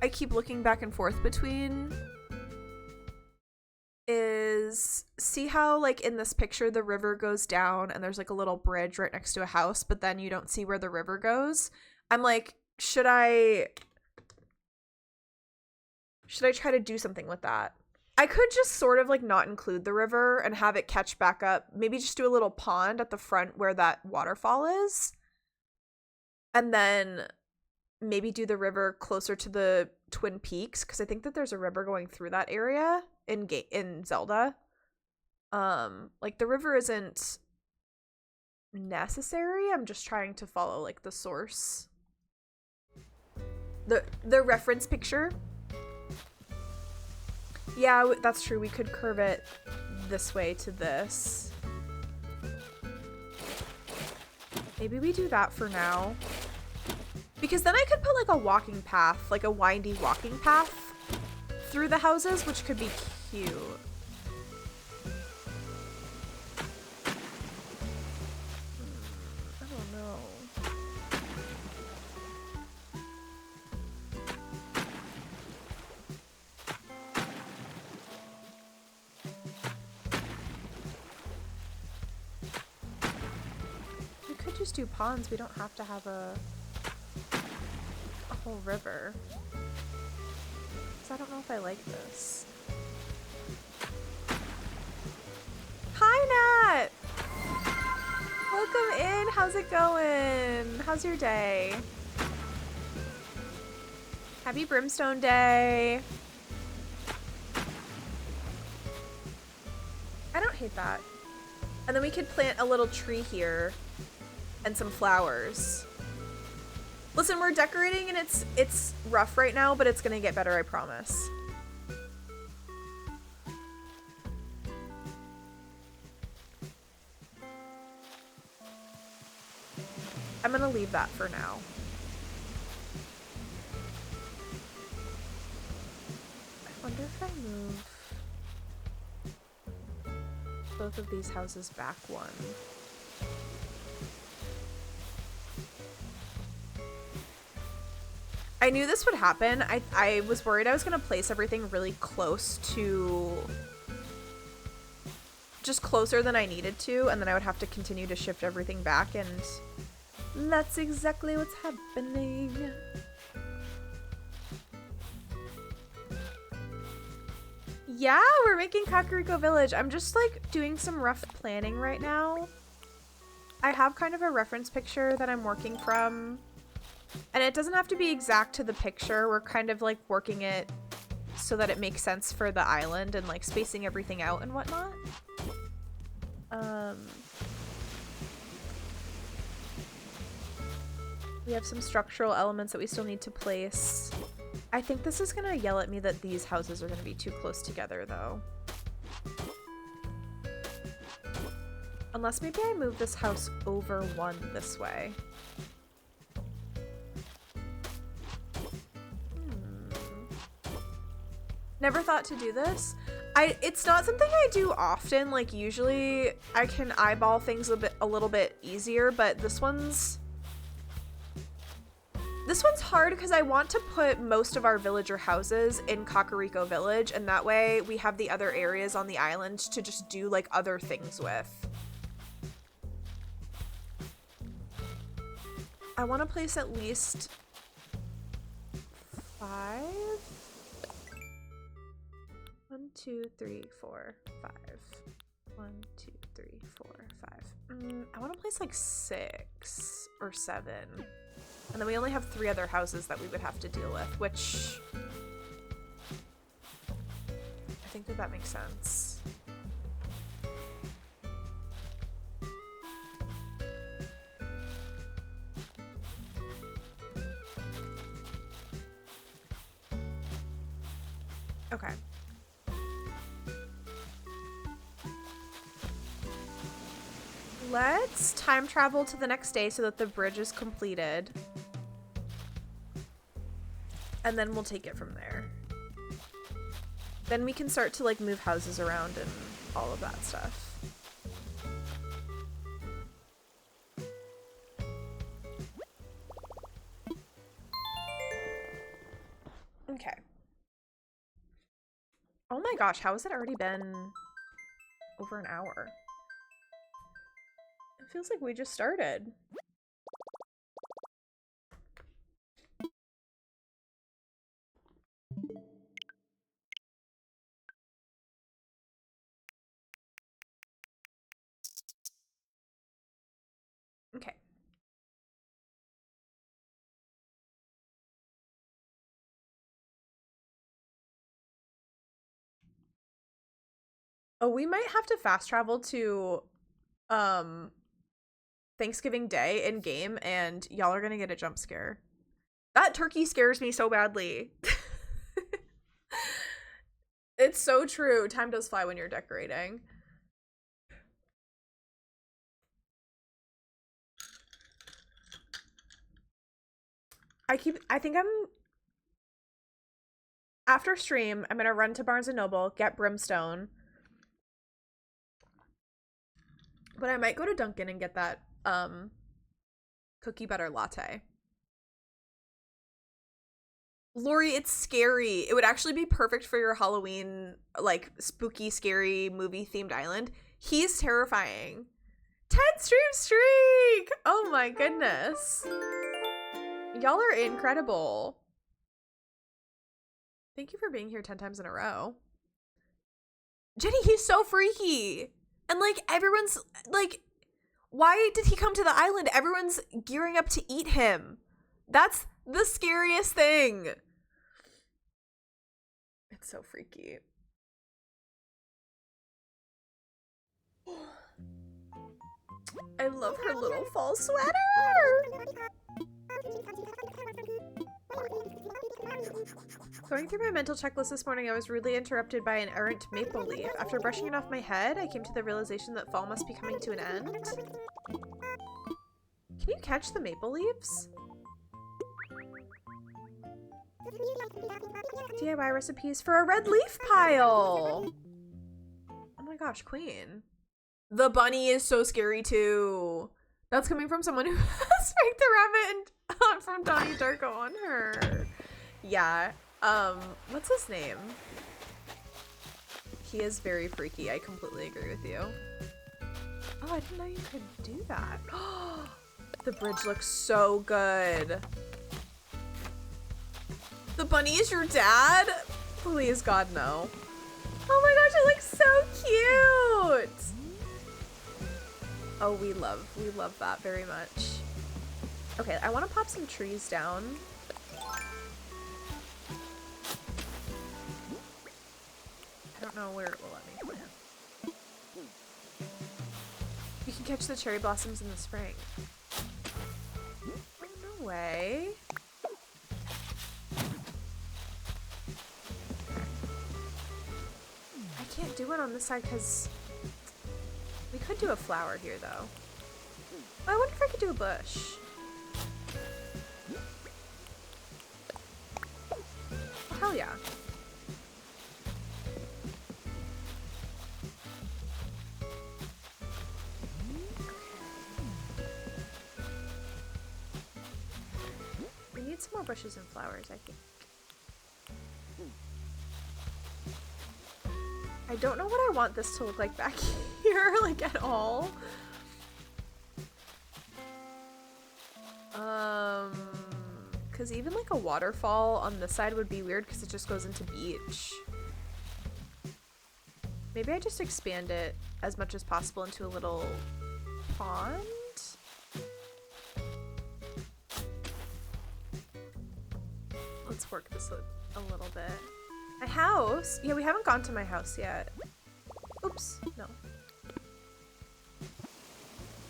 I keep looking back and forth between is, see how like in this picture the river goes down and there's like a little bridge right next to a house, but then you don't see where the river goes? I'm like, should I try to do something with that? I could just sort of like not include the river and have it catch back up. Maybe just do a little pond at the front where that waterfall is. And then maybe do the river closer to the Twin Peaks, because I think that there's a river going through that area in Zelda. Like the river isn't necessary. I'm just trying to follow like the source. The reference picture. Yeah, that's true. We could curve it this way to this. Maybe we do that for now. Because then I could put like a walking path, like a windy walking path through the houses, which could be cute. I don't know. We could just do ponds. We don't have to have a whole river. So I don't know if I like this. Hi, Nat! welcome in. How's it going? How's your day? Happy Brimstone Day. I don't hate that. And then we could plant a little tree here and some flowers. Listen, we're decorating and it's rough right now, but it's gonna get better, I promise. I'm gonna leave that for now. I wonder if I move both of these houses back one. I knew this would happen. I was worried I was gonna place everything really close to, just closer than I needed to, and then I would have to continue to shift everything back, and that's exactly what's happening. Yeah, we're making Kakariko Village. I'm just like doing some rough planning right now. I have kind of a reference picture that I'm working from, and it doesn't have to be exact to the picture. We're kind of like working it so that it makes sense for the island and like spacing everything out and whatnot. We have some structural elements that we still need to place. I think this is gonna yell at me that these houses are gonna be too close together though. Unless maybe I move this house over one this way. Never thought to do this. It's not something I do often. Like usually I can eyeball things a little bit easier, but this one's hard because I want to put most of our villager houses in Kakariko Village, and that way we have the other areas on the island to just do like other things with. I want to place at least 5. 1, 2, 3, 4, 5. 1, 2, 3, 4, 5. I want to place like 6 or 7. And then we only have 3 other houses that we would have to deal with, which I think that makes sense. Okay. Let's time travel to the next day so that the bridge is completed. And then we'll take it from there. Then we can start to like move houses around and all of that stuff. Okay. Oh my gosh, how has it already been over an hour? It feels like we just started. Okay. Oh, we might have to fast travel to Thanksgiving Day in game, and y'all are gonna get a jump scare. That turkey scares me so badly. It's so true. Time does fly when you're decorating. I think after stream, I'm gonna run to Barnes & Noble, get Brimstone. But I might go to Dunkin' and get that cookie butter latte. Lori, it's scary. It would actually be perfect for your Halloween, like, spooky, scary, movie-themed island. He's terrifying. 10 stream streak! Oh my goodness. Y'all are incredible. Thank you for being here 10 times in a row. Jenny, he's so freaky. And, like, everyone's, like, Why did he come to the island? Everyone's gearing up to eat him. That's the scariest thing. It's so freaky. I love her little fall sweater. Going through my mental checklist this morning, I was rudely interrupted by an errant maple leaf. After brushing it off my head, I came to the realization that fall must be coming to an end. Can you catch the maple leaves? DIY recipes for a red leaf pile! Oh my gosh, queen. The bunny is so scary too. That's coming from someone who has Frank the Rabbit and from Donnie Darko on her. Yeah. What's his name? He is very freaky. I completely agree with you. Oh, I didn't know you could do that. The bridge looks so good. The bunny is your dad? Please, God, no. Oh my gosh, it looks so cute. Oh, we love that very much. Okay, I want to pop some trees down. I don't know where it will let me plant. You can catch the cherry blossoms in the spring. Oh, no way. I can't do it on this side because we could do a flower here though. I wonder if I could do a bush. Oh, hell yeah. We need some more bushes and flowers, I think. I don't know what I want this to look like back here, like at all. Because even like a waterfall on this side would be weird because it just goes into beach. Maybe I just expand it as much as possible into a little pond. Let's work this a little bit. My house? Yeah, we haven't gone to my house yet. Oops, no.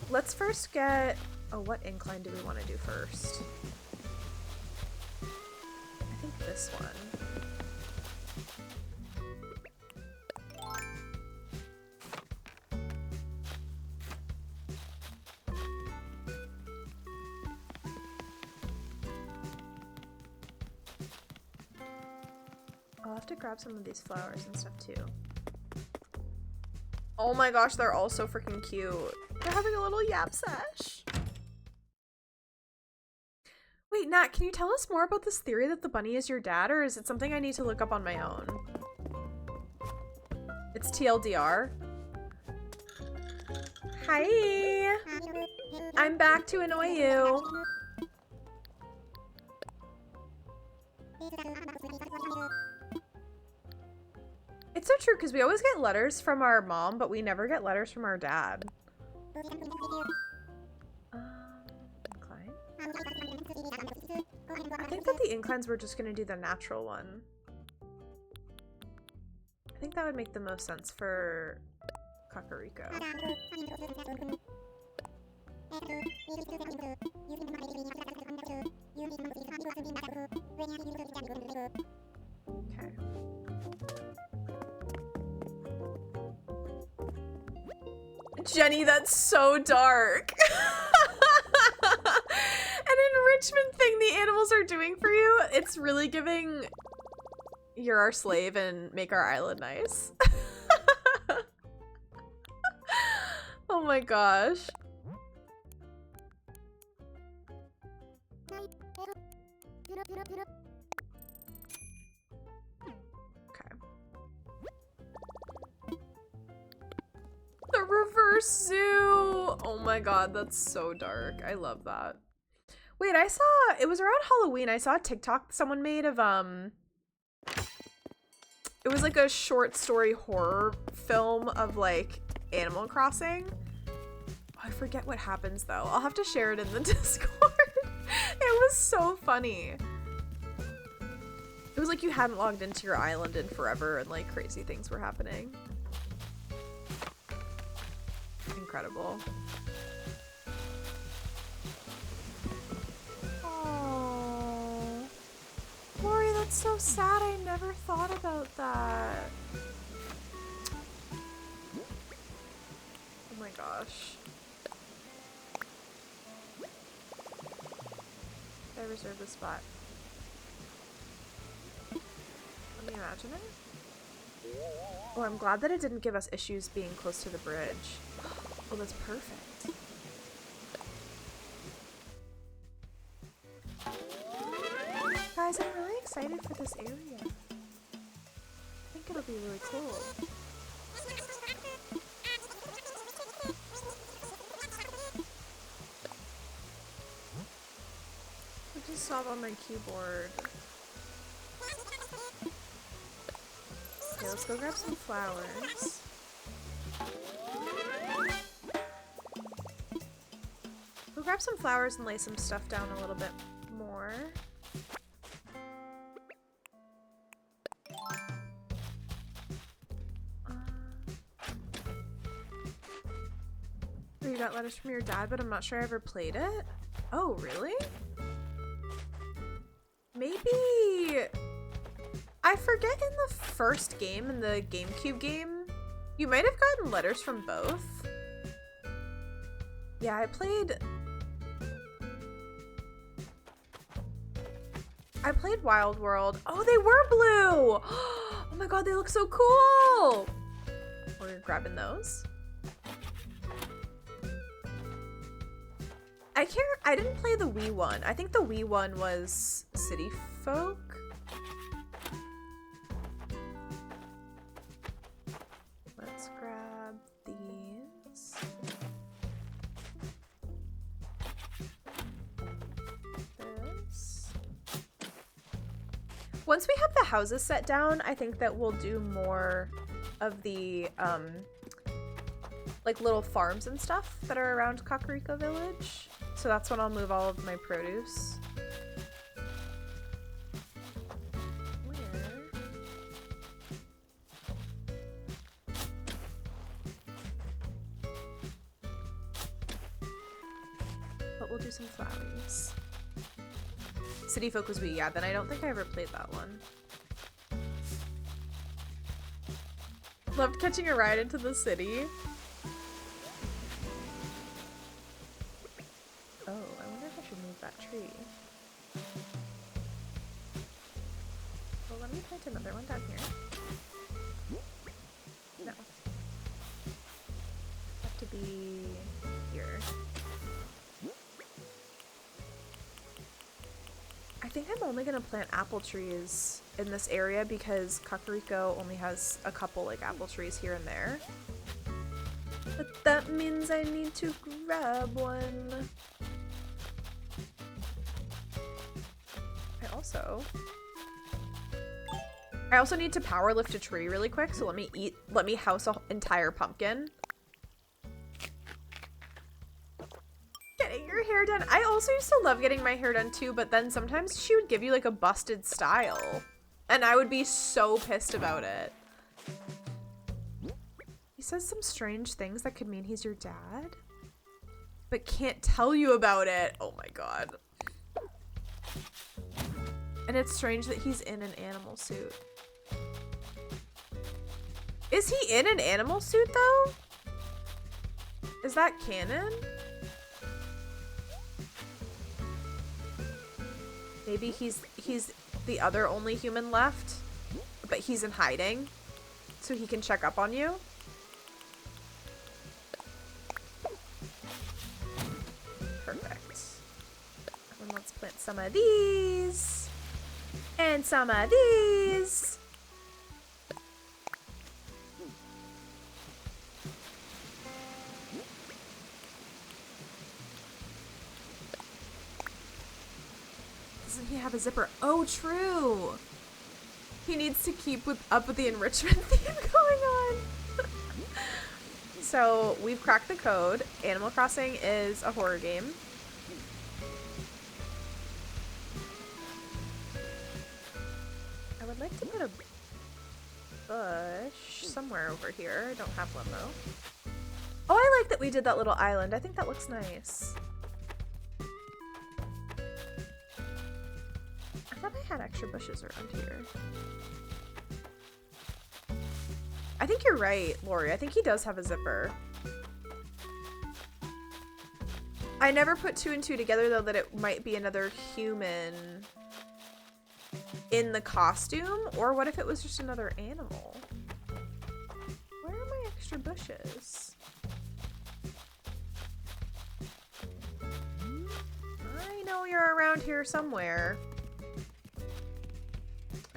Let's first get... Oh, what incline do we want to do first? I think this one. I'll have to grab some of these flowers and stuff too. Oh my gosh, they're all so freaking cute. They're having a little yap sesh. Wait, Nat, can you tell us more about this theory that the bunny is your dad, or is it something I need to look up on my own? It's TLDR. Hi! I'm back to annoy you. It's so true, because we always get letters from our mom, but we never get letters from our dad. Incline? I think that the inclines we're just going to do the natural one. I think that would make the most sense for Kakariko. Okay. Jenny, that's so dark. An enrichment thing the animals are doing for you, it's really giving you're our slave and make our island nice. Oh my gosh. The reverse zoo! Oh my god, that's so dark. I love that. Wait, I saw, it was around Halloween, I saw a TikTok someone made of, it was like a short story horror film of like Animal Crossing. Oh, I forget what happens though. I'll have to share it in the Discord. It was so funny. It was like you hadn't logged into your island in forever and like crazy things were happening. Incredible. Oh, Lori, that's so sad. I never thought about that. Oh my gosh. I reserved the spot. Let me imagine it. Oh, I'm glad that it didn't give us issues being close to the bridge. Oh, that's perfect. Guys, I'm really excited for this area. I think it'll be really cool. I just saw it on my keyboard. Okay, let's go grab some flowers. We'll grab some flowers and lay some stuff down a little bit more. You got letters from your dad, but I'm not sure I ever played it. Oh, really? Maybe... I forget in the first game, in the GameCube game, you might have gotten letters from both. Yeah, I played Wild World. Oh, they were blue! Oh my god, they look so cool! We're grabbing those. I didn't play the Wii one. I think the Wii one was City Folk. Let's grab these. This. Once we have the houses set down, I think that we'll do more of the like little farms and stuff that are around Kakariko Village. So that's when I'll move all of my produce. Where? But we'll do some flowers. City Folk was Wii, yeah, then I don't think I ever played that one. Loved catching a ride into the city. Oh, I wonder if I should move that tree. Well, let me plant another one down here. No. Have to be here. I think I'm only gonna plant apple trees in this area because Kakariko only has a couple like apple trees here and there. But that means I need to grab one. I also need to power lift a tree really quick, so let me house an entire pumpkin. Getting your hair done. I also used to love getting my hair done too, but then sometimes she would give you like a busted style. And I would be so pissed about it. He says some strange things that could mean he's your dad, but can't tell you about it. Oh my god. And it's strange that he's in an animal suit. Is he in an animal suit though? Is that canon? Maybe he's the other only human left, but he's in hiding, so he can check up on you. Perfect. And let's plant some of these. And some of these. Doesn't he have a zipper? Oh, true. He needs to keep up with the enrichment theme going on. So we've cracked the code. Animal Crossing is a horror game. I would like to put a bush somewhere over here. I don't have one though. Oh, I like that we did that little island. I think that looks nice. I thought I had extra bushes around here. I think you're right, Lori. I think he does have a zipper. I never put 2 and 2 together though that it might be another human in the costume, or what if it was just another animal? Where are my extra bushes? I know you're around here somewhere.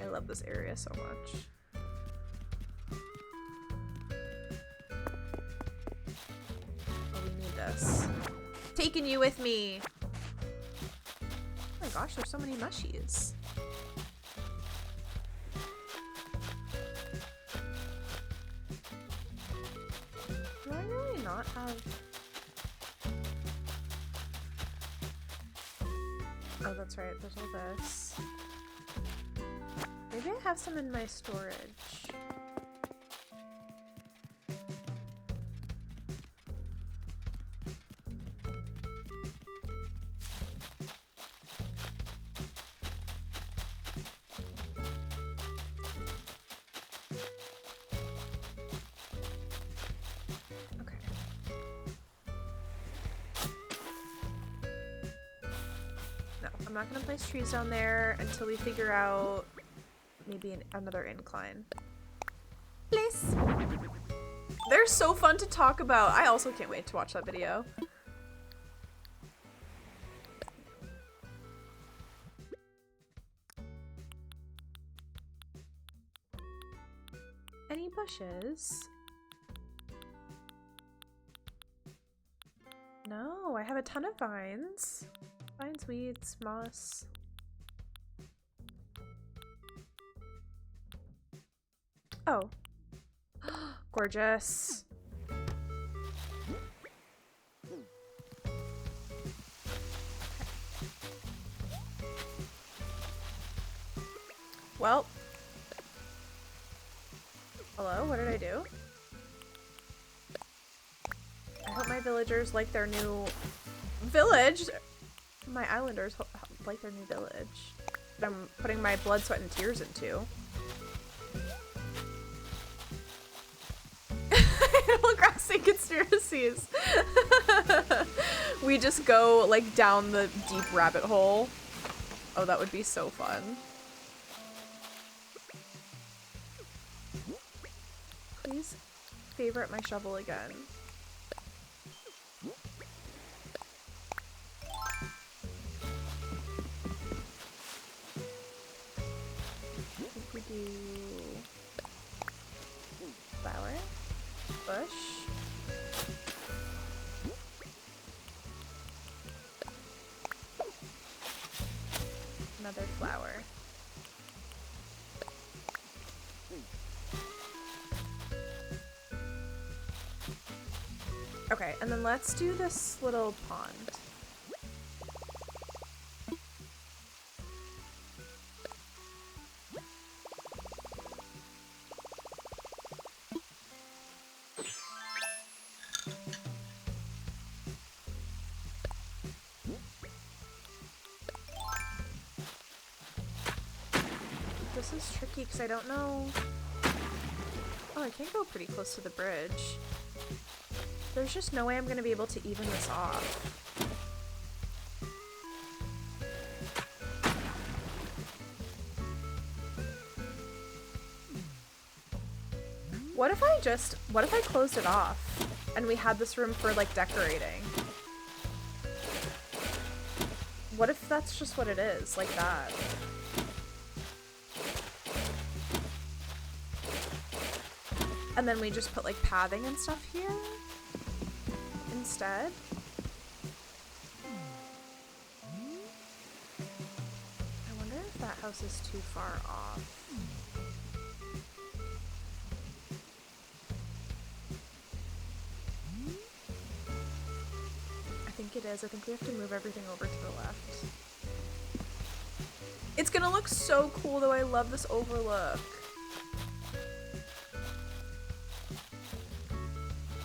I love this area so much. Oh, we need this. Taking you with me. Oh my gosh, there's so many mushies. Do I really not have... Oh, that's right. There's all this. Maybe I have some in my storage. I'm not gonna place trees down there until we figure out maybe another incline. Please. They're so fun to talk about. I also can't wait to watch that video. Any bushes? No, I have a ton of vines. Vines, weeds, moss. Oh. Gorgeous. Well. Hello, what did I do? I hope my villagers like their new village. My islanders like their new village that I'm putting my blood, sweat, and tears into. Animal Crossing conspiracies. We just go like down the deep rabbit hole. Oh, that would be so fun. Please favorite my shovel again. We do flower, bush, another flower. Okay, and then let's do this little pond. This is tricky because I don't know. Oh, I can go pretty close to the bridge. There's just no way I'm going to be able to even this off. What if I closed it off and we had this room for like decorating? What if that's just what it is, like that? And then we just put like pathing and stuff here instead. I wonder if that house is too far off. think it is. I think we have to move everything over to the left. It's gonna look so cool though. I love this overlook.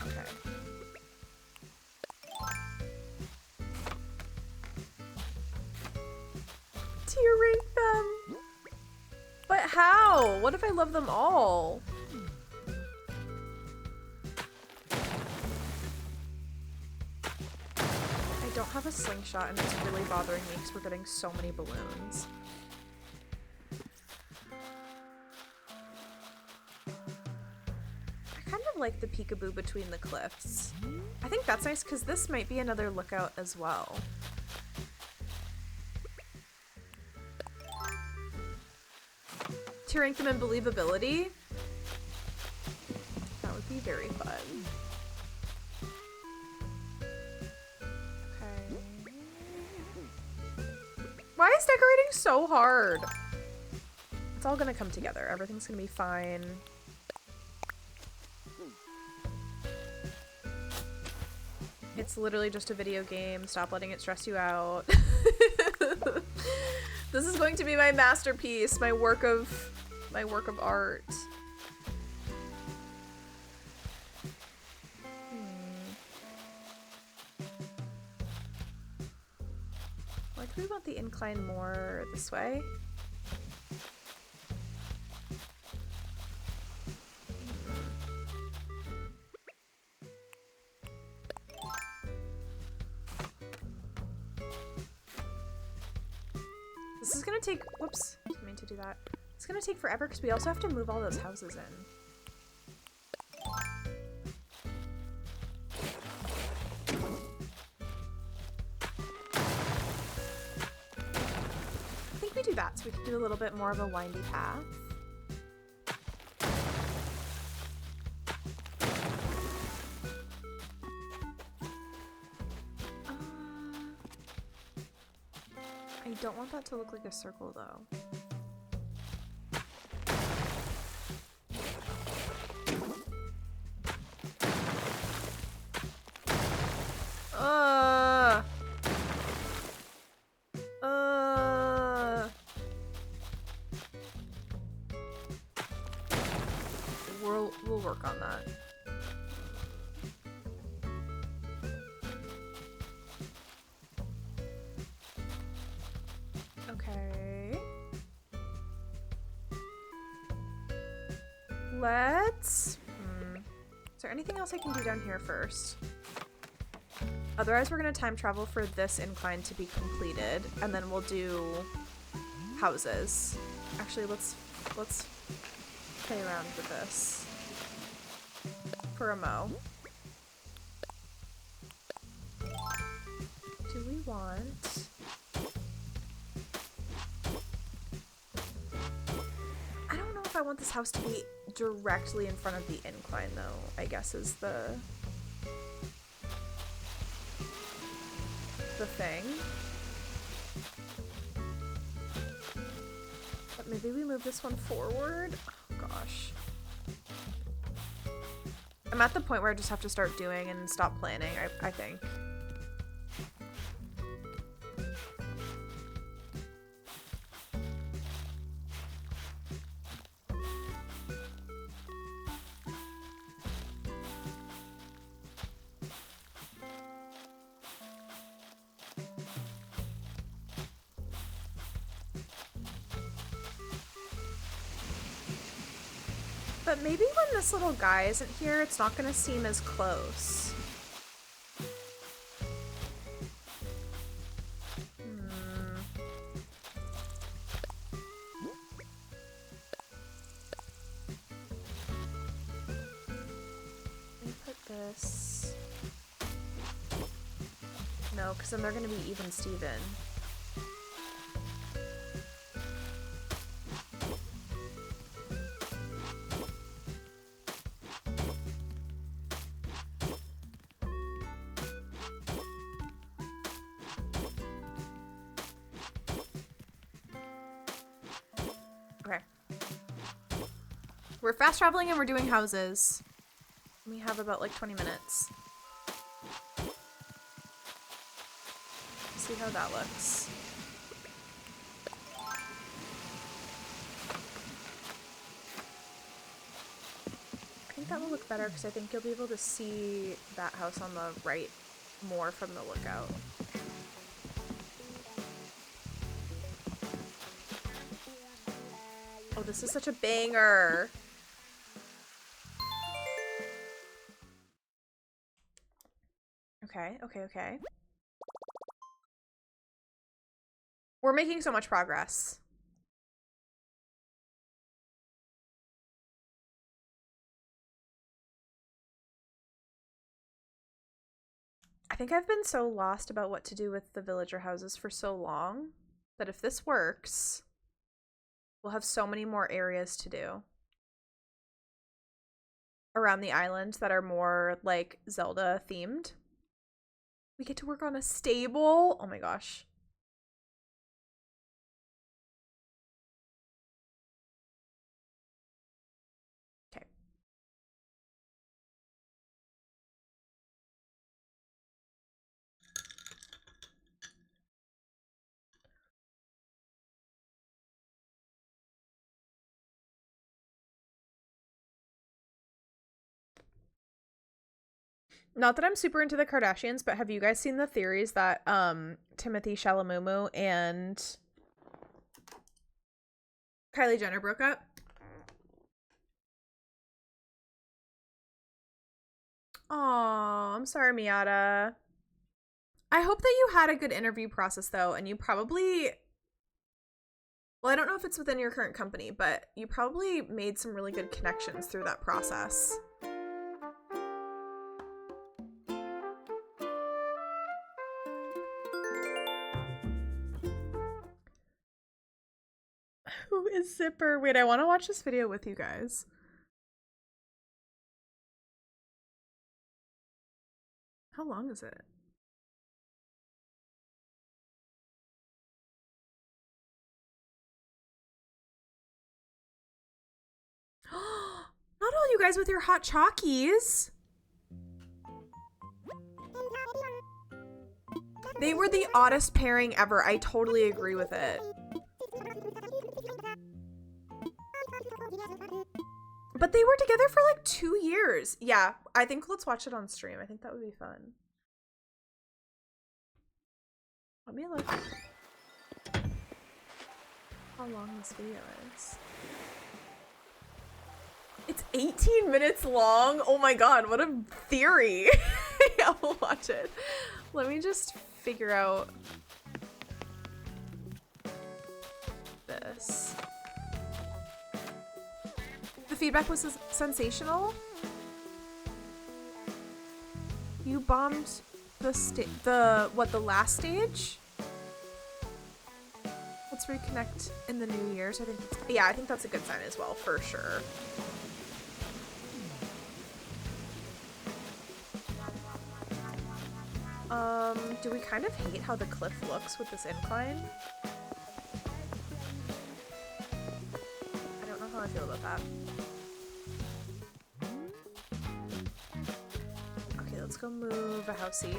Okay. Tier rank them. But how? What if I love them all? I don't have a slingshot and it's really bothering me because we're getting so many balloons. I kind of like the peekaboo between the cliffs. I think that's nice because this might be another lookout as well. To rank them in believability? That would be very fun. Okay. Why is decorating so hard? It's all gonna come together. Everything's gonna be fine. It's literally just a video game. Stop letting it stress you out. This is going to be my masterpiece, my work of art. Why do we want the incline more this way? This is gonna take, whoops, didn't mean to do that. It's gonna take forever because we also have to move all those houses in. I think we do that so we can do a little bit more of a windy path. I don't want that to look like a circle though. We'll work on that. Okay. Let's... Is there anything else I can do down here first? Otherwise, we're gonna time travel for this incline to be completed, and then we'll do houses. Actually, let's play around with this for a mo. Do we want... I don't know if I want this house to be directly in front of the incline, though, I guess is the thing. But maybe we move this one forward? Oh gosh. I'm at the point where I just have to start doing and stop planning, I think. But maybe when this little guy isn't here, it's not gonna seem as close. Let me put this... No, because then they're gonna be even Steven. We're fast traveling and we're doing houses. We have about like 20 minutes. See how that looks. I think that will look better because I think you'll be able to see that house on the right more from the lookout. Oh, this is such a banger. Okay, okay, okay. We're making so much progress. I think I've been so lost about what to do with the villager houses for so long that if this works, we'll have so many more areas to do around the island that are more like Zelda themed. We get to work on a stable. Oh my gosh. Okay. Not that I'm super into the Kardashians, but have you guys seen the theories that Timothy Chalamet and Kylie Jenner broke up? Aw, I'm sorry, Miata. I hope that you had a good interview process, though, and you probably... Well, I don't know if it's within your current company, but you probably made some really good connections through that process. Who is Zipper? Wait, I want to watch this video with you guys. How long is it? Not all you guys with your hot chalkies. They were the oddest pairing ever. I totally agree with it. But they were together for like 2 years. Yeah, I think let's watch it on stream. I think that would be fun. Let me look how long this video is. It's 18 minutes long. Oh my god, what a theory. Yeah, we'll watch it. Let me just figure out this. The feedback was sensational. You bombed the last stage? Let's reconnect in the new year. So I think that's a good sign as well, for sure. Do we kind of hate how the cliff looks with this incline? I don't know how I feel about that. Okay, let's go move a housey.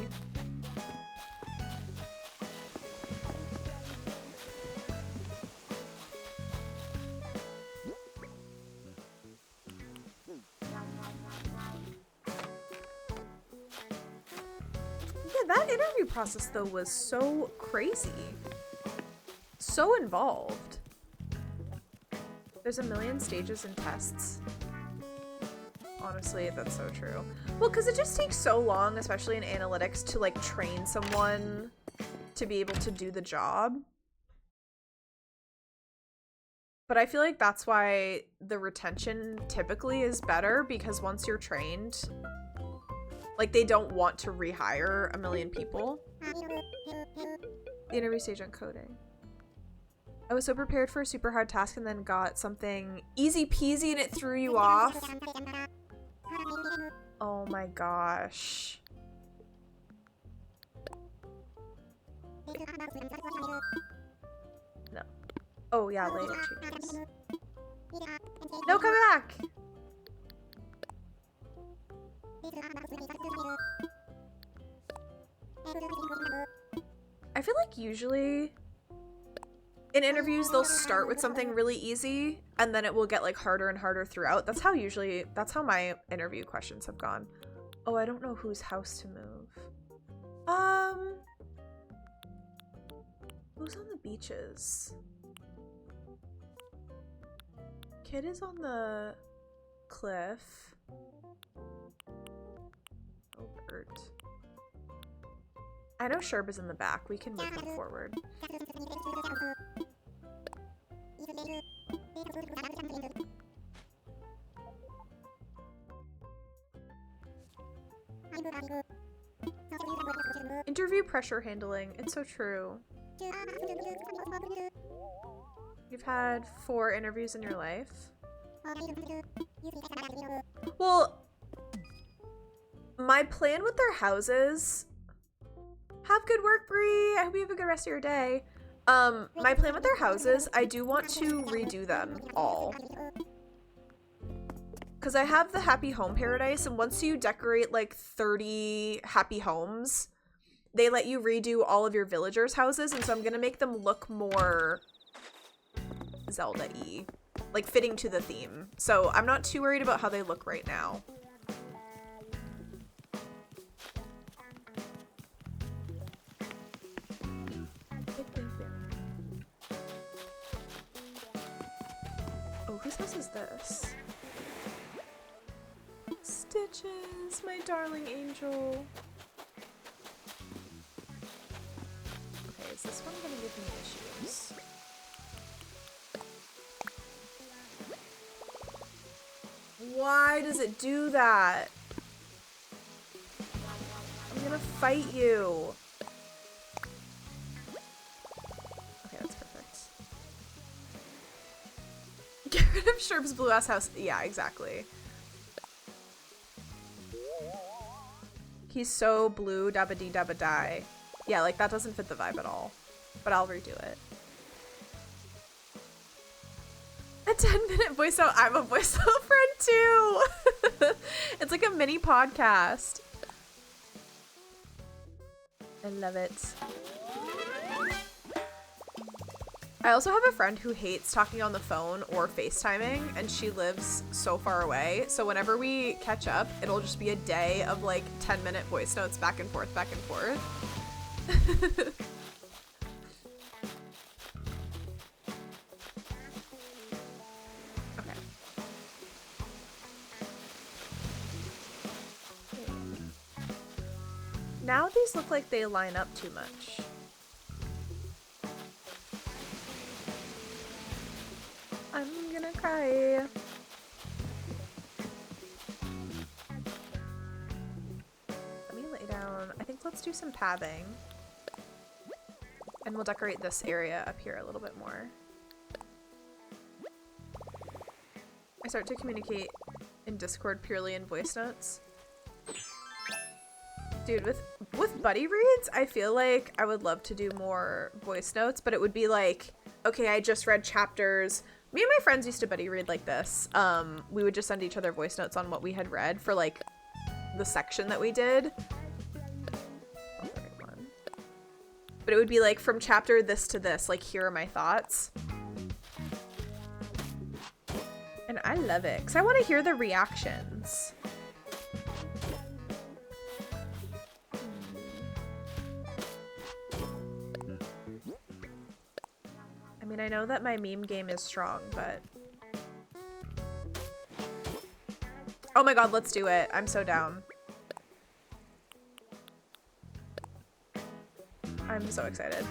That interview process, though, was so crazy. So involved. There's a million stages and tests. Honestly, that's so true. Well, because it just takes so long, especially in analytics, to, like, train someone to be able to do the job. But I feel like that's why the retention typically is better, because once you're trained... Like, they don't want to rehire a million people. The interview stage on coding. I was so prepared for a super hard task and then got something easy peasy and it threw you off. Oh my gosh. No. Oh yeah, later changes. No, come back! I feel like usually in interviews they'll start with something really easy and then it will get like harder and harder throughout. That's how my interview questions have gone. Oh, I don't know whose house to move. Who's on the beaches? Kid is on the cliff. Oh, Bert. I know Sherb is in the back. We can move him forward. Interview pressure handling. It's so true. You've had 4 interviews in your life? Well, my plan with their houses... Have good work, Bree! I hope you have a good rest of your day. My plan with their houses, I do want to redo them all. Because I have the Happy Home Paradise, and once you decorate like 30 happy homes, they let you redo all of your villagers' houses, and so I'm gonna make them look more Zelda-y, like fitting to the theme. So I'm not too worried about how they look right now. Oh, whose house is this? Stitches, my darling angel. Okay, is this one gonna give me issues? Why does it do that? I'm gonna fight you. Okay, that's perfect. Get rid of Sherb's blue ass house. Yeah, exactly. He's so blue, dabba dee dabba die. Yeah, like that doesn't fit the vibe at all. But I'll redo it. A 10-minute voice out. I'm a voice out friend too. It's like a mini podcast. I love it. I also have a friend who hates talking on the phone or FaceTiming, and she lives so far away. So whenever we catch up, it'll just be a day of like 10-minute voice notes back and forth, back and forth. Okay. Now these look like they line up too much. I'm gonna cry. Let me lay down. I think let's do some pathing. And we'll decorate this area up here a little bit more. I start to communicate in Discord purely in voice notes. Dude, with buddy reads, I feel like I would love to do more voice notes, but it would be like, okay, I just read chapters. Me and my friends used to buddy read like this. We would just send each other voice notes on what we had read for like the section that we did. But it would be like from chapter this to this, like here are my thoughts. And I love it because I want to hear the reactions. I mean, I know that my meme game is strong, but... Oh my god, let's do it. I'm so down. I'm so excited.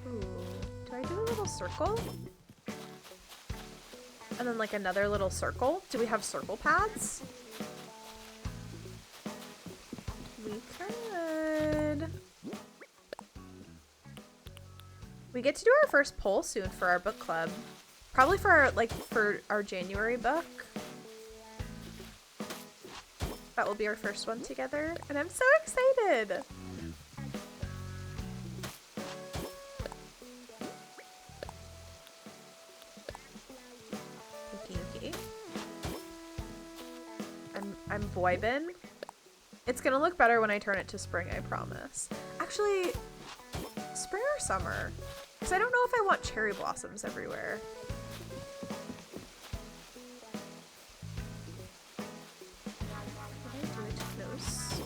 Ooh, do I do a little circle? And then like another little circle? Do we have circle paths? We could. We get to do our first poll soon for our book club. Probably for our, for our January book. That will be our first one together, and I'm so excited! Okay. I'm vibing. It's gonna look better when I turn it to spring, I promise. Actually, spring or summer? Because I don't know if I want cherry blossoms everywhere. Did I do it close?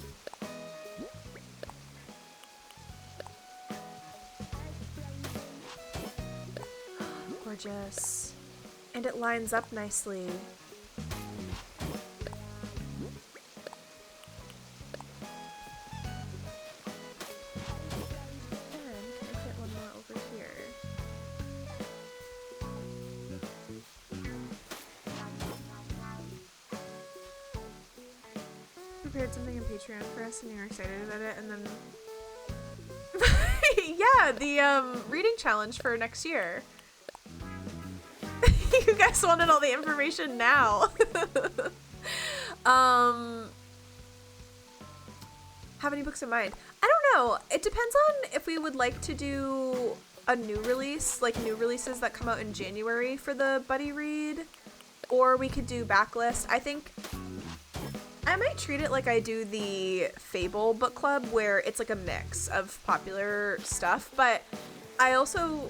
Gorgeous. And it lines up nicely. Prepared something on Patreon for us and you're excited about it, and then yeah, the reading challenge for next year. You guys wanted all the information now. Have any books in mind? I don't know. It depends on if we would like to do a new release, like new releases that come out in January for the buddy read, or we could do backlist. I think I might treat it like I do the Fable book club, where it's like a mix of popular stuff, but I also,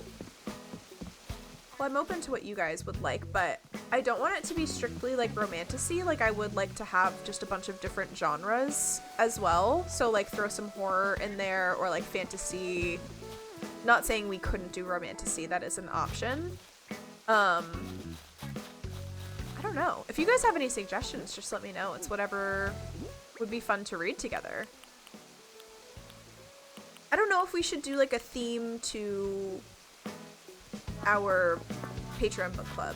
well, I'm open to what you guys would like, but I don't want it to be strictly like romantasy. Like, I would like to have just a bunch of different genres as well. So like throw some horror in there, or like fantasy. Not saying we couldn't do romantasy, that is an option. I don't know. If you guys have any suggestions, just let me know. It's whatever would be fun to read together. I don't know if we should do like a theme to our Patreon book club.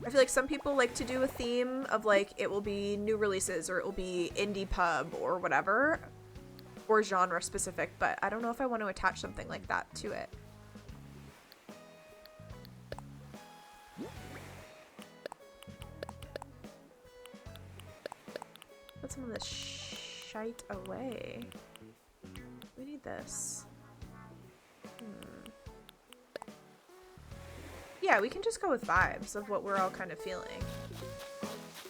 I feel like some people like to do a theme of like, it will be new releases, or it will be indie pub or whatever, or genre specific, but I don't know if I want to attach something like that to it. Put some of this shite away. We need this. Yeah, we can just go with vibes of what we're all kind of feeling.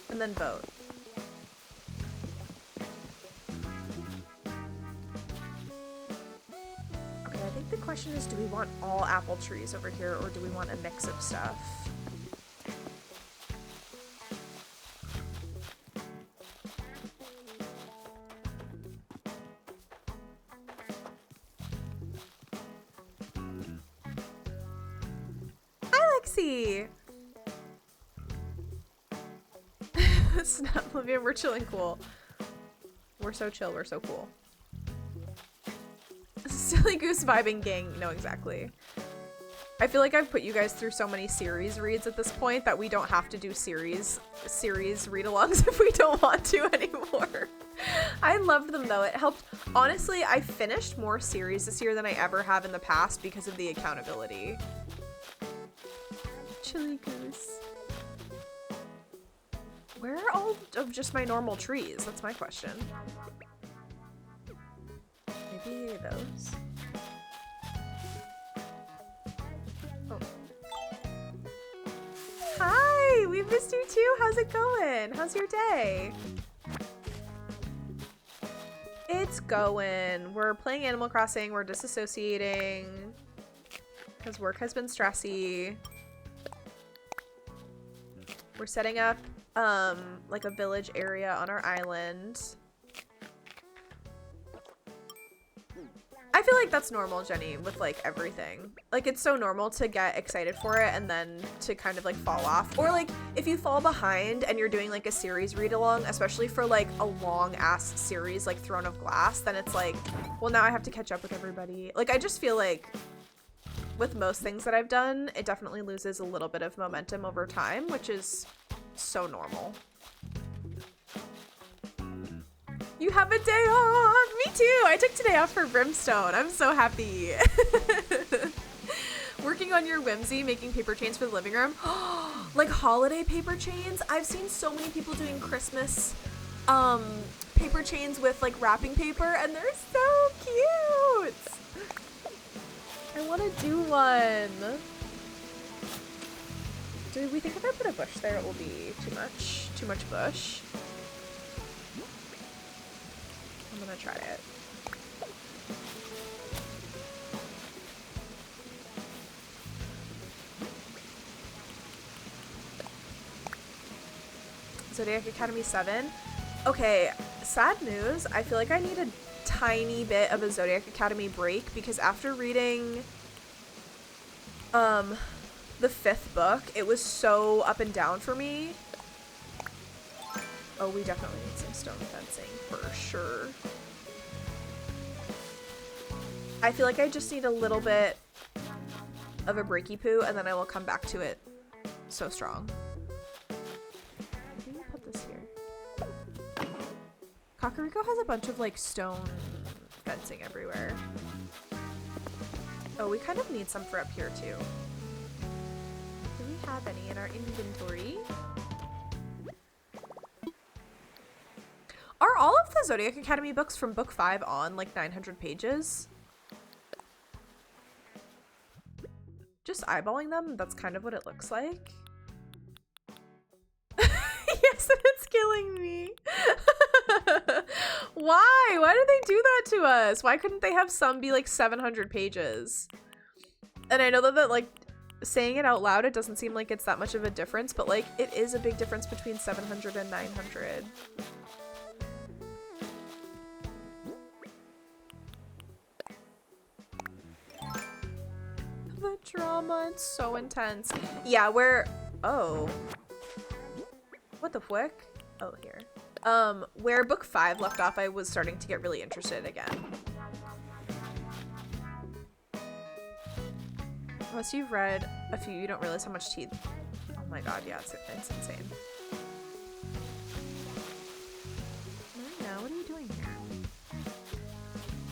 And then vote. Okay, I think the question is, do we want all apple trees over here, or do we want a mix of stuff? Snap, Olivia, we're chilling cool. We're so chill, we're so cool. Silly goose vibing gang, no, exactly. I feel like I've put you guys through so many series reads at this point that we don't have to do series read-alongs if we don't want to anymore. I loved them though, it helped. Honestly, I finished more series this year than I ever have in the past because of the accountability. Chili goose. Where are all of just my normal trees? That's my question. Maybe those? Oh. Hi! We missed you too! How's it going? How's your day? It's going. We're playing Animal Crossing. We're disassociating because work has been stressy. We're setting up like a village area on our island. I feel like that's normal, Jenny, with like everything. Like, it's so normal to get excited for it and then to kind of like fall off. Or like if you fall behind and you're doing like a series read along, especially for like a long ass series like Throne of Glass, then it's like, well, now I have to catch up with everybody. Like, I just feel like with most things that I've done, it definitely loses a little bit of momentum over time, which is so normal. You have a day off! Me too! I took today off for Brimstone. I'm so happy. Working on your whimsy, making paper chains for the living room. Like holiday paper chains? I've seen so many people doing Christmas paper chains with like wrapping paper, and they're so cute! I want to do one. Do we think if I put a bush there it will be too much bush? try it. Zodiac Academy 7. Okay, sad news. I feel like I need a tiny bit of a Zodiac Academy break because after reading the 5th book, it was so up and down for me. Oh, we definitely need some stone fencing for sure. I feel like I just need a little bit of a breaky poo and then I will come back to it so strong. Maybe put this here. Kakariko has a bunch of like stone fencing everywhere. Oh, we kind of need some for up here too. Do we have any in our inventory? Are all of the Zodiac Academy books from book 5 on like 900 pages? Just eyeballing them, that's kind of what it looks like. Yes, and it's killing me. Why? Why did they do that to us? Why couldn't they have some be like 700 pages? And I know that like saying it out loud, it doesn't seem like it's that much of a difference, but like it is a big difference between 700 and 900. The drama, it's so intense. Yeah, oh. What the flick? Oh, here. Where book 5 left off, I was starting to get really interested again. Unless you've read a few, you don't realize how much tea. Oh my god, yeah, it's insane. Marina, what are you doing here?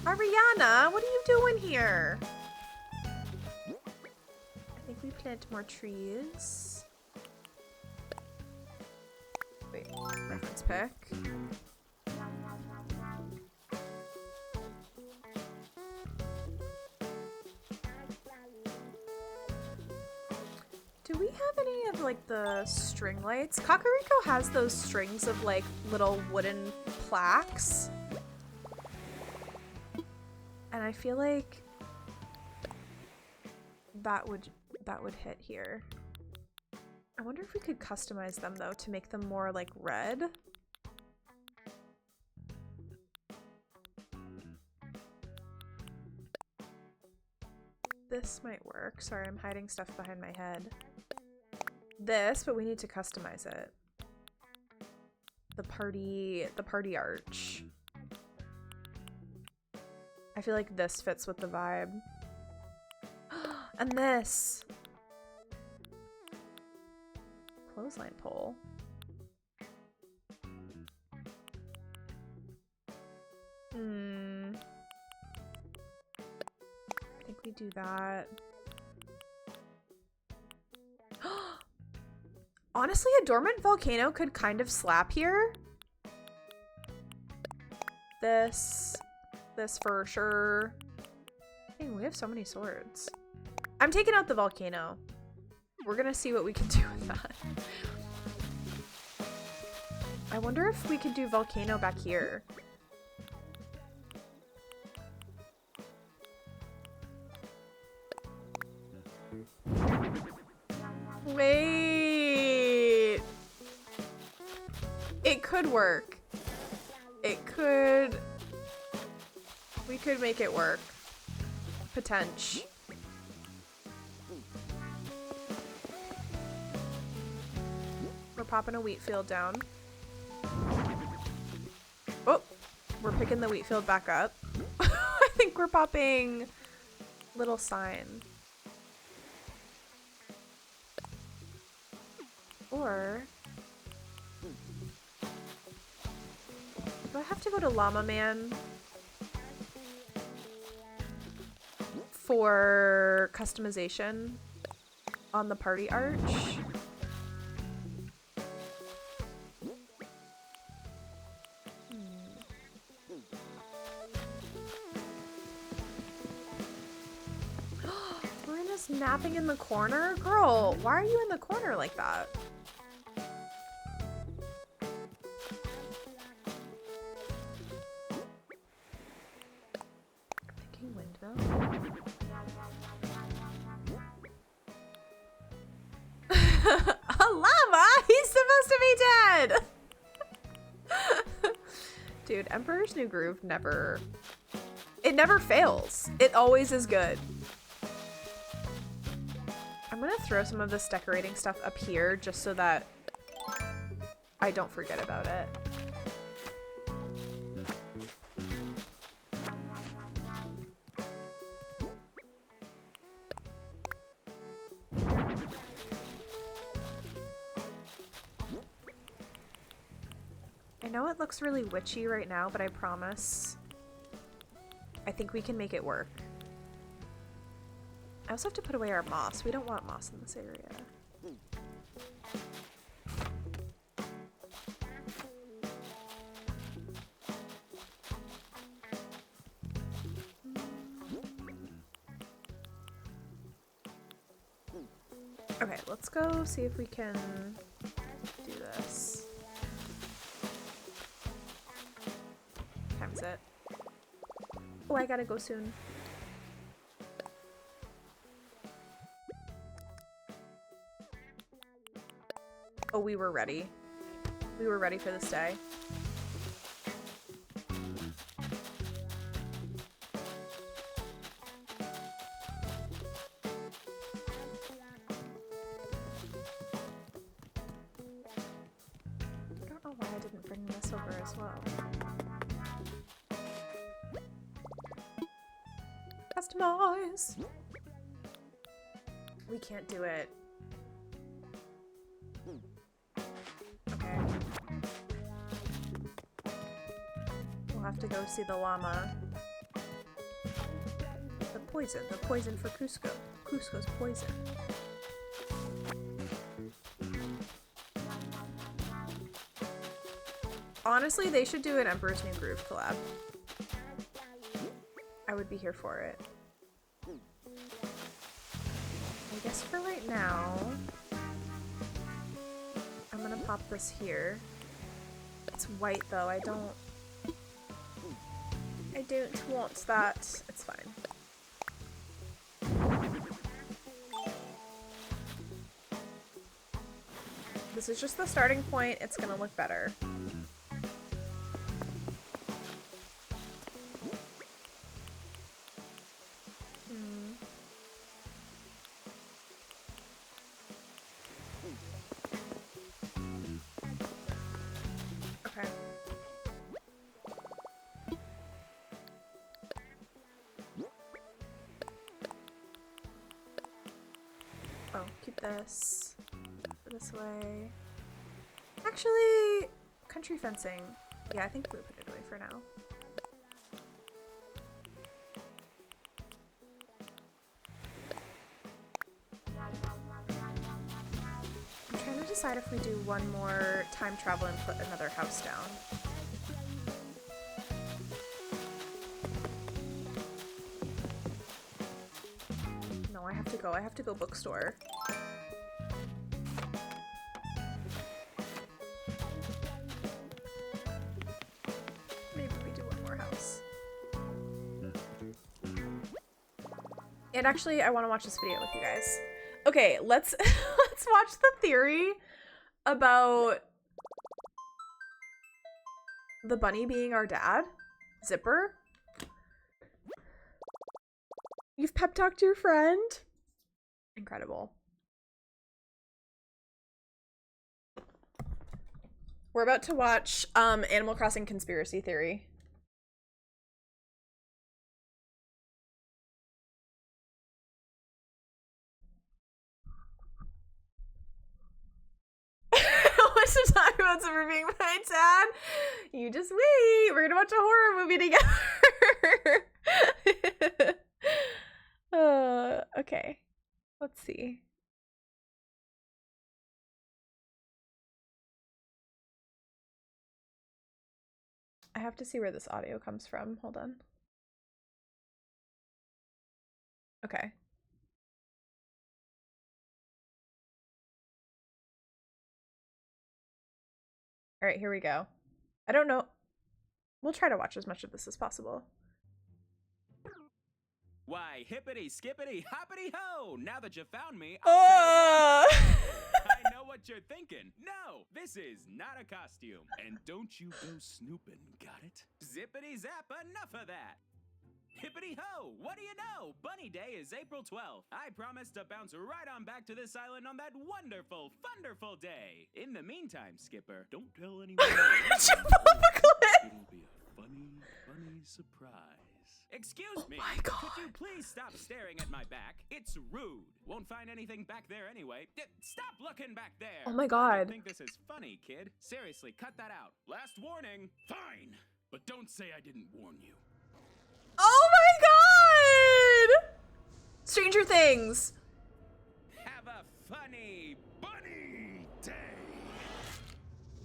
Ariana, what are you doing here? I think we plant more trees. Wait, reference pick. Do we have any of like the string lights? Kakariko has those strings of like little wooden plaques. And I feel like that would hit here. I wonder if we could customize them though to make them more like red. This might work. Sorry, I'm hiding stuff behind my head. This, but we need to customize it. The party arch. I feel like this fits with the vibe. And this clothesline pole. I think we do that. Honestly, a dormant volcano could kind of slap here. This for sure. Dang, we have so many swords. I'm taking out the volcano. We're gonna see what we can do with that. I wonder if we could do volcano back here. Wait. It could work. It could. We could make it work. Potential. We're popping a wheat field down. Oh, we're picking the wheat field back up. I think we're popping little sign. Or do I have to go to Llama Man for customization on the party arch? Marina's napping in the corner? Girl, why are you in the corner like that? Dude, Emperor's New Groove never... It never fails. It always is good. I'm gonna throw some of this decorating stuff up here just so that I don't forget about it. I know it looks really witchy right now, but I promise I think we can make it work. I also have to put away our moss. We don't want moss in this area. Okay, let's go see if we can do this. Time's it. Oh, I gotta go soon. Oh, we were ready. We were ready for this day. I don't know why I didn't bring this over as well. Customize! We can't do it. Okay. We'll have to go see the llama. The poison for Cusco. Cusco's poison. Honestly, they should do an Emperor's New Groove collab. I would be here for it. I guess for right now, I'm gonna pop this here. It's white though, I don't want that. It's fine. This is just the starting point, it's gonna look better. This way. Actually, country fencing. Yeah, I think we'll put it away for now. I'm trying to decide if we do one more time travel and put another house down. No, I have to go. I have to go bookstore. And actually, I want to watch this video with you guys. Okay, let's let's watch the theory about the bunny being our dad. Zipper. You've pep talked your friend? Incredible. We're about to watch Animal Crossing Conspiracy Theory. To talk about Zipper being my dad. You just wait. We're gonna watch a horror movie together. Okay. Let's see. I have to see where this audio comes from. Hold on. Okay. All right, here we go. I don't know. We'll try to watch as much of this as possible. Why, hippity, skippity, hoppity ho! Now that you found me, I know what you're thinking. No, this is not a costume. And don't you go snooping, got it? Zippity zap, enough of that. Hippity ho, what do you know? Bunny Day is April 12th. I promise to bounce right on back to this island on that wonderful, thunderful day. In the meantime, Skipper, don't tell anyone. It'll be a funny, funny surprise. Excuse me, my God. could you please stop staring at my back? It's rude. Won't find anything back there anyway. Stop looking back there. Oh my I God. don't think this is funny, kid. Seriously, cut that out. Last warning. Fine, but don't say I didn't warn you. Oh my God! Stranger Things. Have a funny bunny day.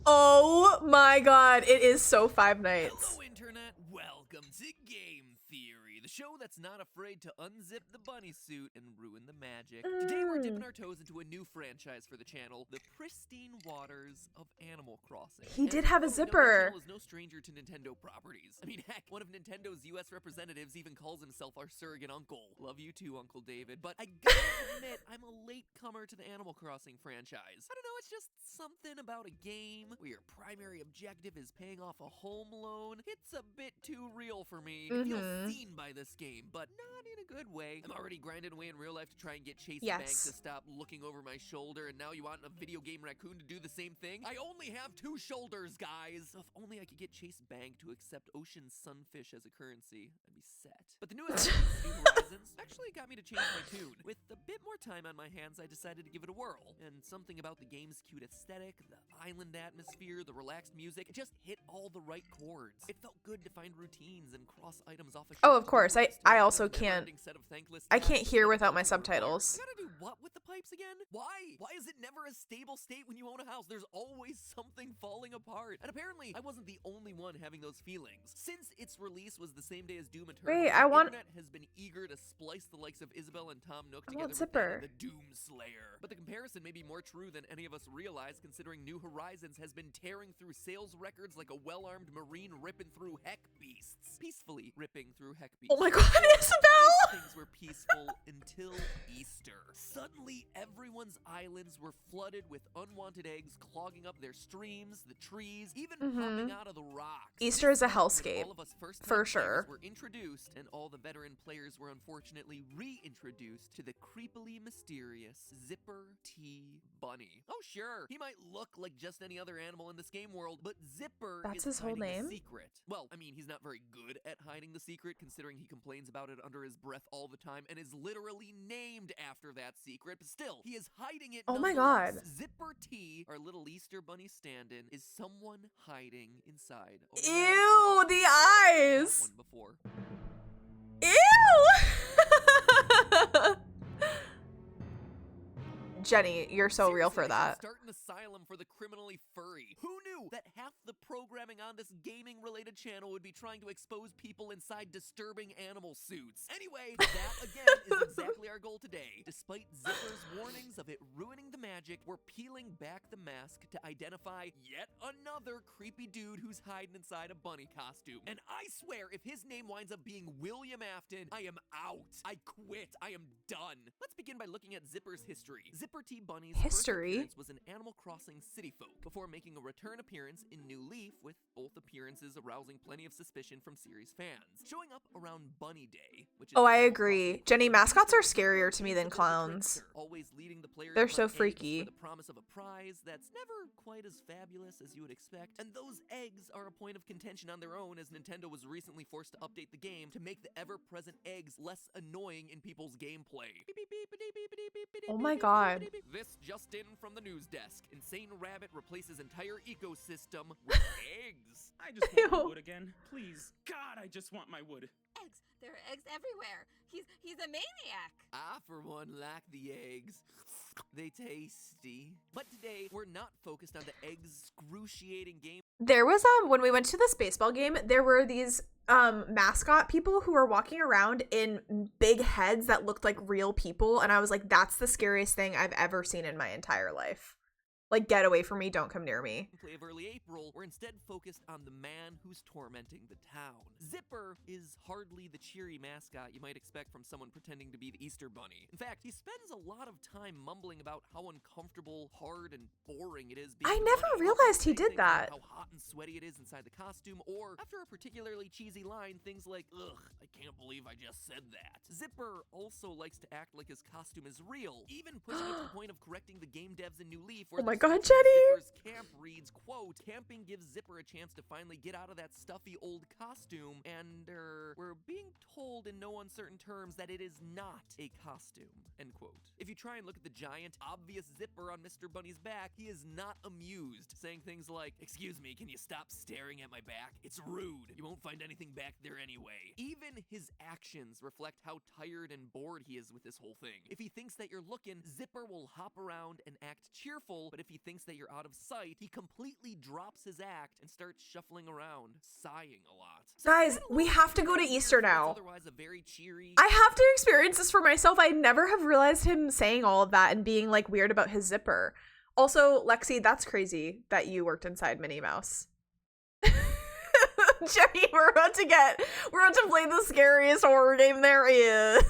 Oh my God, it is so Five Nights. Hello, Internet. Welcome to Game Theory, the show that's not afraid to unzip the bunny suit and ruin the magic. Today, we're dipping our toes into a new franchise for the channel, the pristine waters of Animal Crossing. He did have a zipper. The channel is no stranger to Nintendo properties. I mean, heck, one of Nintendo's U.S. representatives even calls himself our surrogate uncle. Love you too, Uncle David. But I gotta admit, I'm a latecomer to the Animal Crossing franchise. I don't know, it's just something about a game where your primary objective is paying off a home loan. It's a bit too real for me to feel seen by this game, but not in a good way. I'm already grinding away in real life to try and get Chase Bank to stop looking over my shoulder, and now you want a video game raccoon to do the same thing? I only have 2 shoulders, guys! If only I could get Chase Bank to accept ocean sunfish as a currency, I'd be set. But the newest New Horizons actually got me to change my tune. With a bit more time on my hands, I decided to give it a whirl. And something about the game's cute aesthetic, the island atmosphere, the relaxed music, it just hit all the right chords. It felt good to find routines and cross items off a Oh, of course. I also can't. I can't hear without my subtitles. You gotta do what with the pipes again? Why? Why is it never a stable state when you own a house? There's always something falling apart. And apparently, I wasn't the only one having those feelings. Since its release was the same day as Doom Eternal, Wait, the internet has been eager to splice the likes of Isabel and Tom Nook together with Zipper. the Doom Slayer. But the comparison may be more true than any of us realize, considering New Horizons has been tearing through sales records like a well-armed Marine ripping through heck beasts. Peacefully ripping through heck beasts. Oh my God, Isabel! Things were peaceful until Easter. Suddenly, everyone's islands were flooded with unwanted eggs clogging up their streams, the trees, even popping out of the rocks. Easter is a When hellscape, all of us first-time for players sure. were introduced, and all the veteran players were unfortunately reintroduced to the creepily mysterious Zipper T. Bunny. Oh, sure, he might look like just any other animal in this game world, but Zipper That's is his whole hiding name? a secret. Well, I mean, he's not very good at hiding the secret, considering he complains about it under his breath all the time and is literally named after that secret, but still, he is hiding it. Oh my nonetheless. God. Zipper T, our little Easter Bunny stand-in, is someone hiding inside. Ew, the eyes! One before. Ew! Jenny, you're so real for Seriously, they that. should start an asylum for the criminally furry. Who knew that half the programming on this gaming-related channel would be trying to expose people inside disturbing animal suits? Anyway, that again is exactly our goal today. Despite Zipper's warnings of it ruining the magic, we're peeling back the mask to identify yet another creepy dude who's hiding inside a bunny costume. And I swear, if his name winds up being William Afton, I am out. I quit. I am done. Let's begin by looking at Zipper's history. Zipper T. Bunny's first appearance was in Animal Crossing City Folk, before making a return appearance in New Leaf, with both appearances arousing plenty of suspicion from series fans. Showing up around Bunny Day, which is I agree. Jenny, mascots are scarier to me than clowns. Always leading the player They're to so hunt eggs freaky. for the promise of a prize that's never quite as fabulous as you would expect. And those eggs are a point of contention on their own, as Nintendo was recently forced to update the game to make the ever-present eggs less annoying in people's gameplay. Oh my God. This just in from the news desk. Insane Rabbit replaces entire ecosystem with eggs. I just want my wood again. Please. God, I just want my wood. Eggs. There are eggs everywhere. He's a maniac. I, for one, like the eggs. They tasty. But today, we're not focused on the excruciating game. There was when we went to this baseball game, there were these mascot people who were walking around in big heads that looked like real people, and I was like, that's the scariest thing I've ever seen in my entire life. Like, get away from me, don't come near me. Play of early April were instead focused on the man who's tormenting the town. Zipper is hardly the cheery mascot you might expect from someone pretending to be the Easter Bunny. In fact, he spends a lot of time mumbling about how uncomfortable, hard, and boring it is being I a never bunny, realized he saying did things about that. how hot and sweaty it is inside the costume, or after a particularly cheesy line, things like, "Ugh, I can't believe I just said that." Zipper also likes to act like his costume is real, even pushing it to the point of correcting the game devs in New Leaf, where Oh my the God, description of Jenny! Zipper's camp reads, quote, "Camping gives Zipper a chance to finally get out of that stuffy old costume, and, we're being told in no uncertain terms that it is not a costume," end quote. If you try and look at the giant, obvious zipper on Mr. Bunny's back, he is not amused, saying things like, "Excuse me, can you stop staring at my back? It's rude. You won't find anything back there anyway." Even his actions reflect how tired and bored he is with this whole thing. If he thinks that you're looking, Zipper will hop around and act cheerful, but if he thinks that you're out of sight, he completely drops his act and starts shuffling around, sighing a lot. So Guys, that we alone have to is go to weird Easter for what's now. Otherwise a very cheery. I have to experience this for myself. I never have realized him saying all of that and being like weird about his zipper. Also, Lexi, that's crazy that you worked inside Minnie Mouse. Jenny, we're about to play the scariest horror game there is.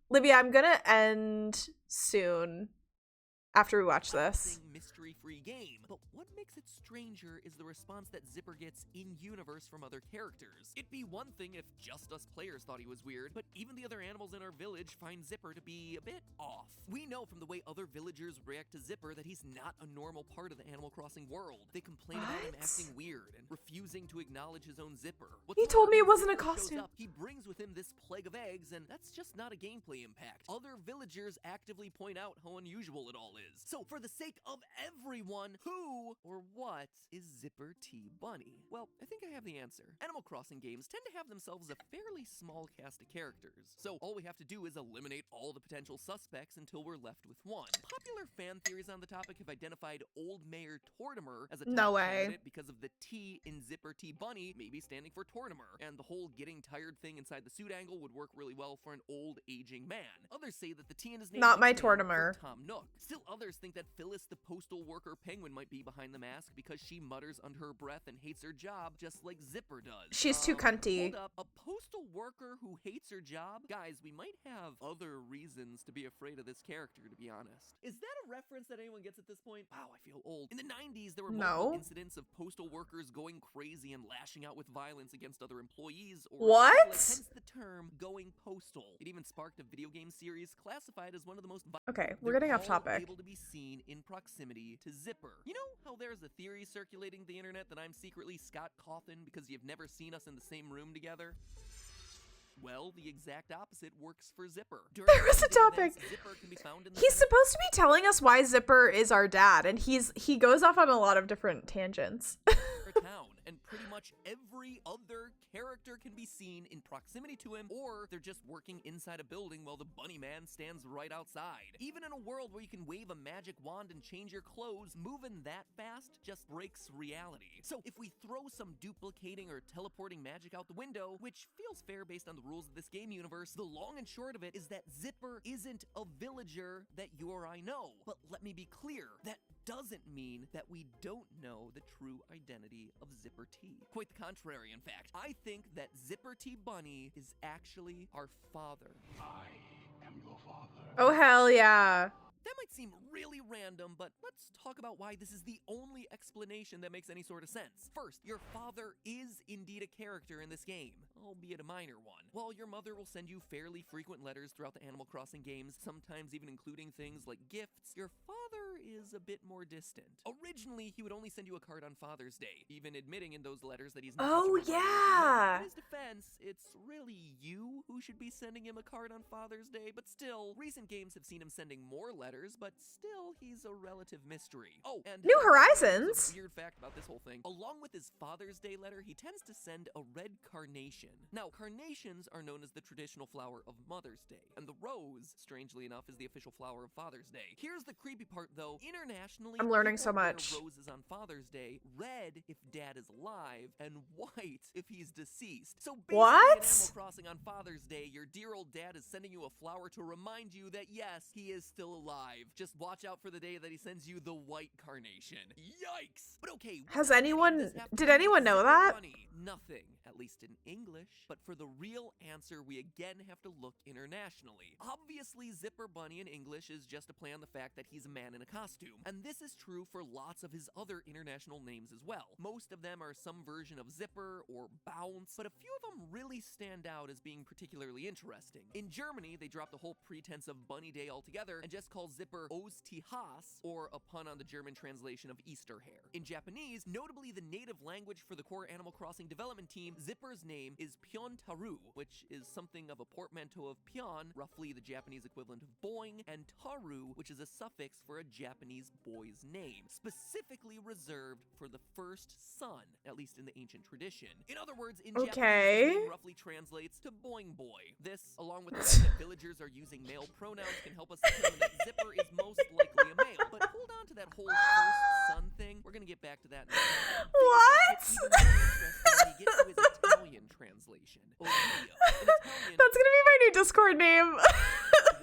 Libya, I'm gonna end soon after we watch this. Mystery-free game, but what makes it stranger is the response that Zipper gets in-universe from other characters. It'd be one thing if just us players thought he was weird, but even the other animals in our village find Zipper to be a bit off. We know from the way other villagers react to Zipper that he's not a normal part of the Animal Crossing world. They complain about him What? acting weird and refusing to acknowledge his own zipper. What's He more, told me it when wasn't a Zipper shows costume. up, he brings with him this plague of eggs, and that's just not a gameplay impact. Other villagers actively point out how unusual it all is. So for the sake of everyone, who or what is Zipper T Bunny? Well, I think I have the answer. Animal Crossing games tend to have themselves a fairly small cast of characters, so all we have to do is eliminate all the potential suspects until we're left with one. Popular fan theories on the topic have identified Old Mayor Tortimer as a top No way. candidate because of the T in Zipper T Bunny maybe standing for Tortimer, and the whole getting tired thing inside the suit angle would work really well for an old aging man. Others say that the T in his name Not my might stand for Tortimer. Tom Nook. Still others think that Phyllis the postal worker penguin might be behind the mask because she mutters under her breath and hates her job just like Zipper does. She's too cunty. Hold up, a postal worker who hates her job? Guys, we might have other reasons to be afraid of this character, to be honest. Is that a reference that anyone gets at this point? Wow, I feel old. In the 90s, there were multiple No. incidents of postal workers going crazy and lashing out with violence against other employees, or What? like, hence the term going postal. It even sparked a video game series classified as one of the most Okay, we're They're getting off all topic. able to be seen in proximity to Zipper. You know how there's a theory circulating the internet that I'm secretly Scott Cawthon because you've never seen us in the same room together? Well, the exact opposite works for Zipper. During There was a everyday topic. events, Zipper can be found in the He's center supposed to be telling us why Zipper is our dad, and he goes off on a lot of different tangents. of town, and pretty much every other character can be seen in proximity to him, or they're just working inside a building while the bunny man stands right outside. Even in a world where you can wave a magic wand and change your clothes, moving that fast just breaks reality. So if we throw some duplicating or teleporting magic out the window, which feels fair based on the rules of this game universe, the long and short of it is that Zipper isn't a villager that you or I know. But let me be clear, that doesn't mean that we don't know the true identity of Zipper T. Quite the contrary, in fact. I think that Zipper T Bunny is actually our father. I am your father. Oh, hell yeah. That might seem really random, but let's talk about why this is the only explanation that makes any sort of sense. First, your father is indeed a character in this game, albeit a minor one. While your mother will send you fairly frequent letters throughout the Animal Crossing games, sometimes even including things like gifts, your father is a bit more distant. Originally, he would only send you a card on Father's Day, even admitting in those letters that he's not Oh, much of a mother. yeah. In his defense, it's really you who should be sending him a card on Father's Day, but still, recent games have seen him sending more letters, but still, he's a relative mystery. Oh, and New there's Horizons. a weird fact about this whole thing. Along with his Father's Day letter, he tends to send a red carnation. Now, carnations are known as the traditional flower of Mother's Day, and the rose, strangely enough, is the official flower of Father's Day. Here's the creepy part, though. Internationally, I'm learning people so wear much. roses on Father's Day, red if Dad is alive, and white if he's deceased. So basically, What? in Animal Crossing on Father's Day, your dear old dad is sending you a flower to remind you that yes, he is still alive. arrive. Just watch out for the day that he sends you the white carnation. Yikes! But okay, what Has does anyone- this have to did do with anyone know Zipper that? Bunny? Nothing, at least in English. But for the real answer, we again have to look internationally. Obviously, Zipper Bunny in English is just a play on the fact that he's a man in a costume. And this is true for lots of his other international names as well. Most of them are some version of Zipper or Bounce, but a few of them really stand out as being particularly interesting. In Germany, they dropped the whole pretense of Bunny Day altogether and just call Zipper Osterhase, or a pun on the German translation of Easter hare. In Japanese, notably the native language for the core Animal Crossing development team, Zipper's name is Piontaru, which is something of a portmanteau of pion, roughly the Japanese equivalent of boing, and taru, which is a suffix for a Japanese boy's name, specifically reserved for the first son, at least in the ancient tradition. In other words, in Japanese, his name roughly translates to boing boy. This, along with the fact that villagers are using male pronouns, can help us determine that Zipper is most likely a male. But hold on to that whole first son thing. We're gonna get back to that in a second. What? Things get even more interesting when you get to his Italian translation. Ovidio. In Italian, That's gonna be my new Discord name.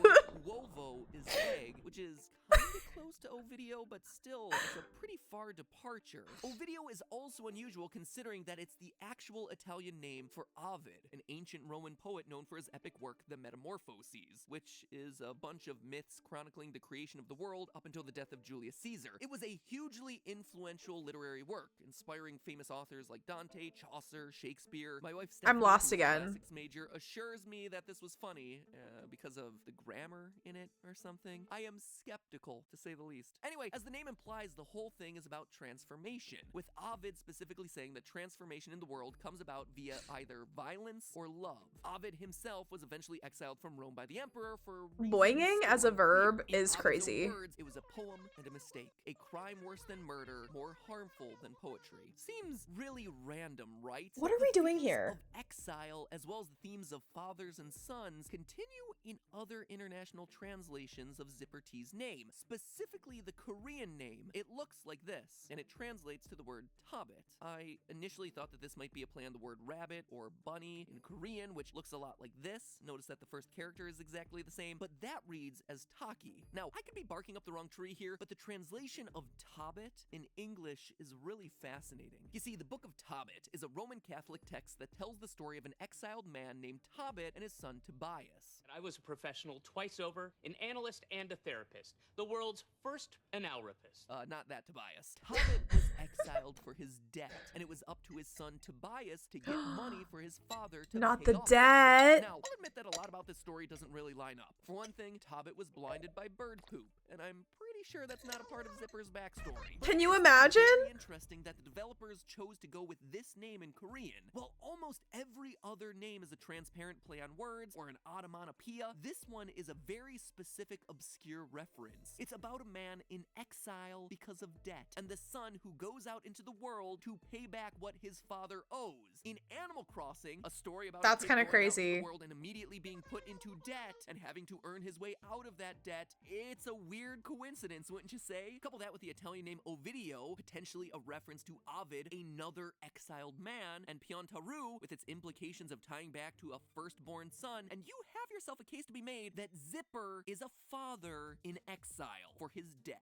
the word uovo is egg, which is kind of close to Ovidio, but still, it's a pretty far departure. Ovidio is also unusual considering that it's the actual Italian name for Ovid, an ancient Roman poet known for his epic work, The Metamorphoses, which is a bunch of myths chronicling the creation of the world up until the death of Julius Caesar. It was a hugely influential literary work, inspiring famous authors like Dante, Chaucer, Shakespeare. My wife Stephanie, I'm lost who's a again. classics major, assures me that this was funny because of the grammar in it or something. I am skeptical, to say the least. Anyway, as the name implies, the whole thing is about transformation, with Ovid specifically saying that transformation in the world comes about via either violence or love. Ovid himself was eventually exiled from Rome by the emperor for reasons Boinging as a still verb unclear. In is Ovid's own crazy. words, it was a poem and a mistake, a crime worse than murder, more harmful than poetry. Seems really random, right? What are The we doing themes here? Of exile, as well as the themes of fathers and sons, continue in other international translations of Zipper T's name, specifically the Korean name. It looks like this, and it translates to the word Tobbit. I initially thought that this might be a play on the word rabbit or bunny in Korean, which looks a lot like this. Notice that the first character is exactly the same, but that reads as Taki. Now, I could be barking up the wrong tree here, but the translation of Tobbit in English is really fascinating. You see, the Book of Tobbit is a Roman Catholic text that tells the story of an exiled man named Tobbit and his son Tobias. I was a professional twice over, an analyst and a therapist, the world's first analrapist. Not that Tobias. Tobbit was exiled for his debt, and it was up to his son Tobias to get money for his father to Not pay the off debt. Now, I'll admit that a lot about this story doesn't really line up. For one thing, Tobbit was blinded by bird poop, and I'm pretty sure that's not a part of Zipper's backstory. Can you It's imagine? very interesting that the developers chose to go with this name in Korean. While almost every other name is a transparent play on words or an onomatopoeia, this one is a very specific, obscure reference. It's about a man in exile because of debt, and the son who goes out into the world to pay back what his father owes. In Animal Crossing, a story about That's a kid kinda going out into crazy. the world and immediately being put into debt and having to earn his way out of that debt. It's a weird coincidence, wouldn't you say? Couple that with the Italian name Ovidio, potentially a reference to Ovid, another exiled man, and Piontaru, with its implications of tying back to a firstborn son, and you have yourself a case to be made that Zipper is a father in exile for his debt.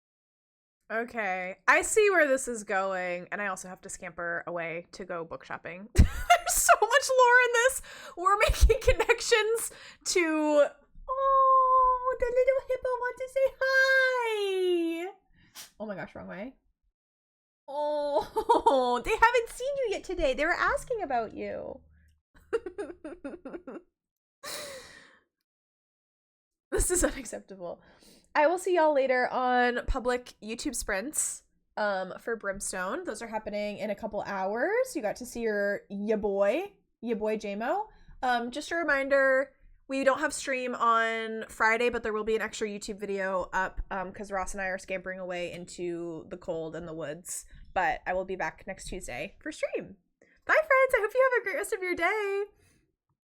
Okay, I see where this is going, and I also have to scamper away to go book shopping. There's so much lore in this. We're making connections to... Oh, the little hippo wants to say hi! Oh my gosh, wrong way. Oh, they haven't seen you yet today. They were asking about you. This is unacceptable. I will see y'all later on public YouTube sprints for Brimstone. Those are happening in a couple hours. You got to see your boy JMO. Just a reminder, we don't have stream on Friday, but there will be an extra YouTube video up because Ross and I are scampering away into the cold and the woods. But I will be back next Tuesday for stream. Bye, friends. I hope you have a great rest of your day.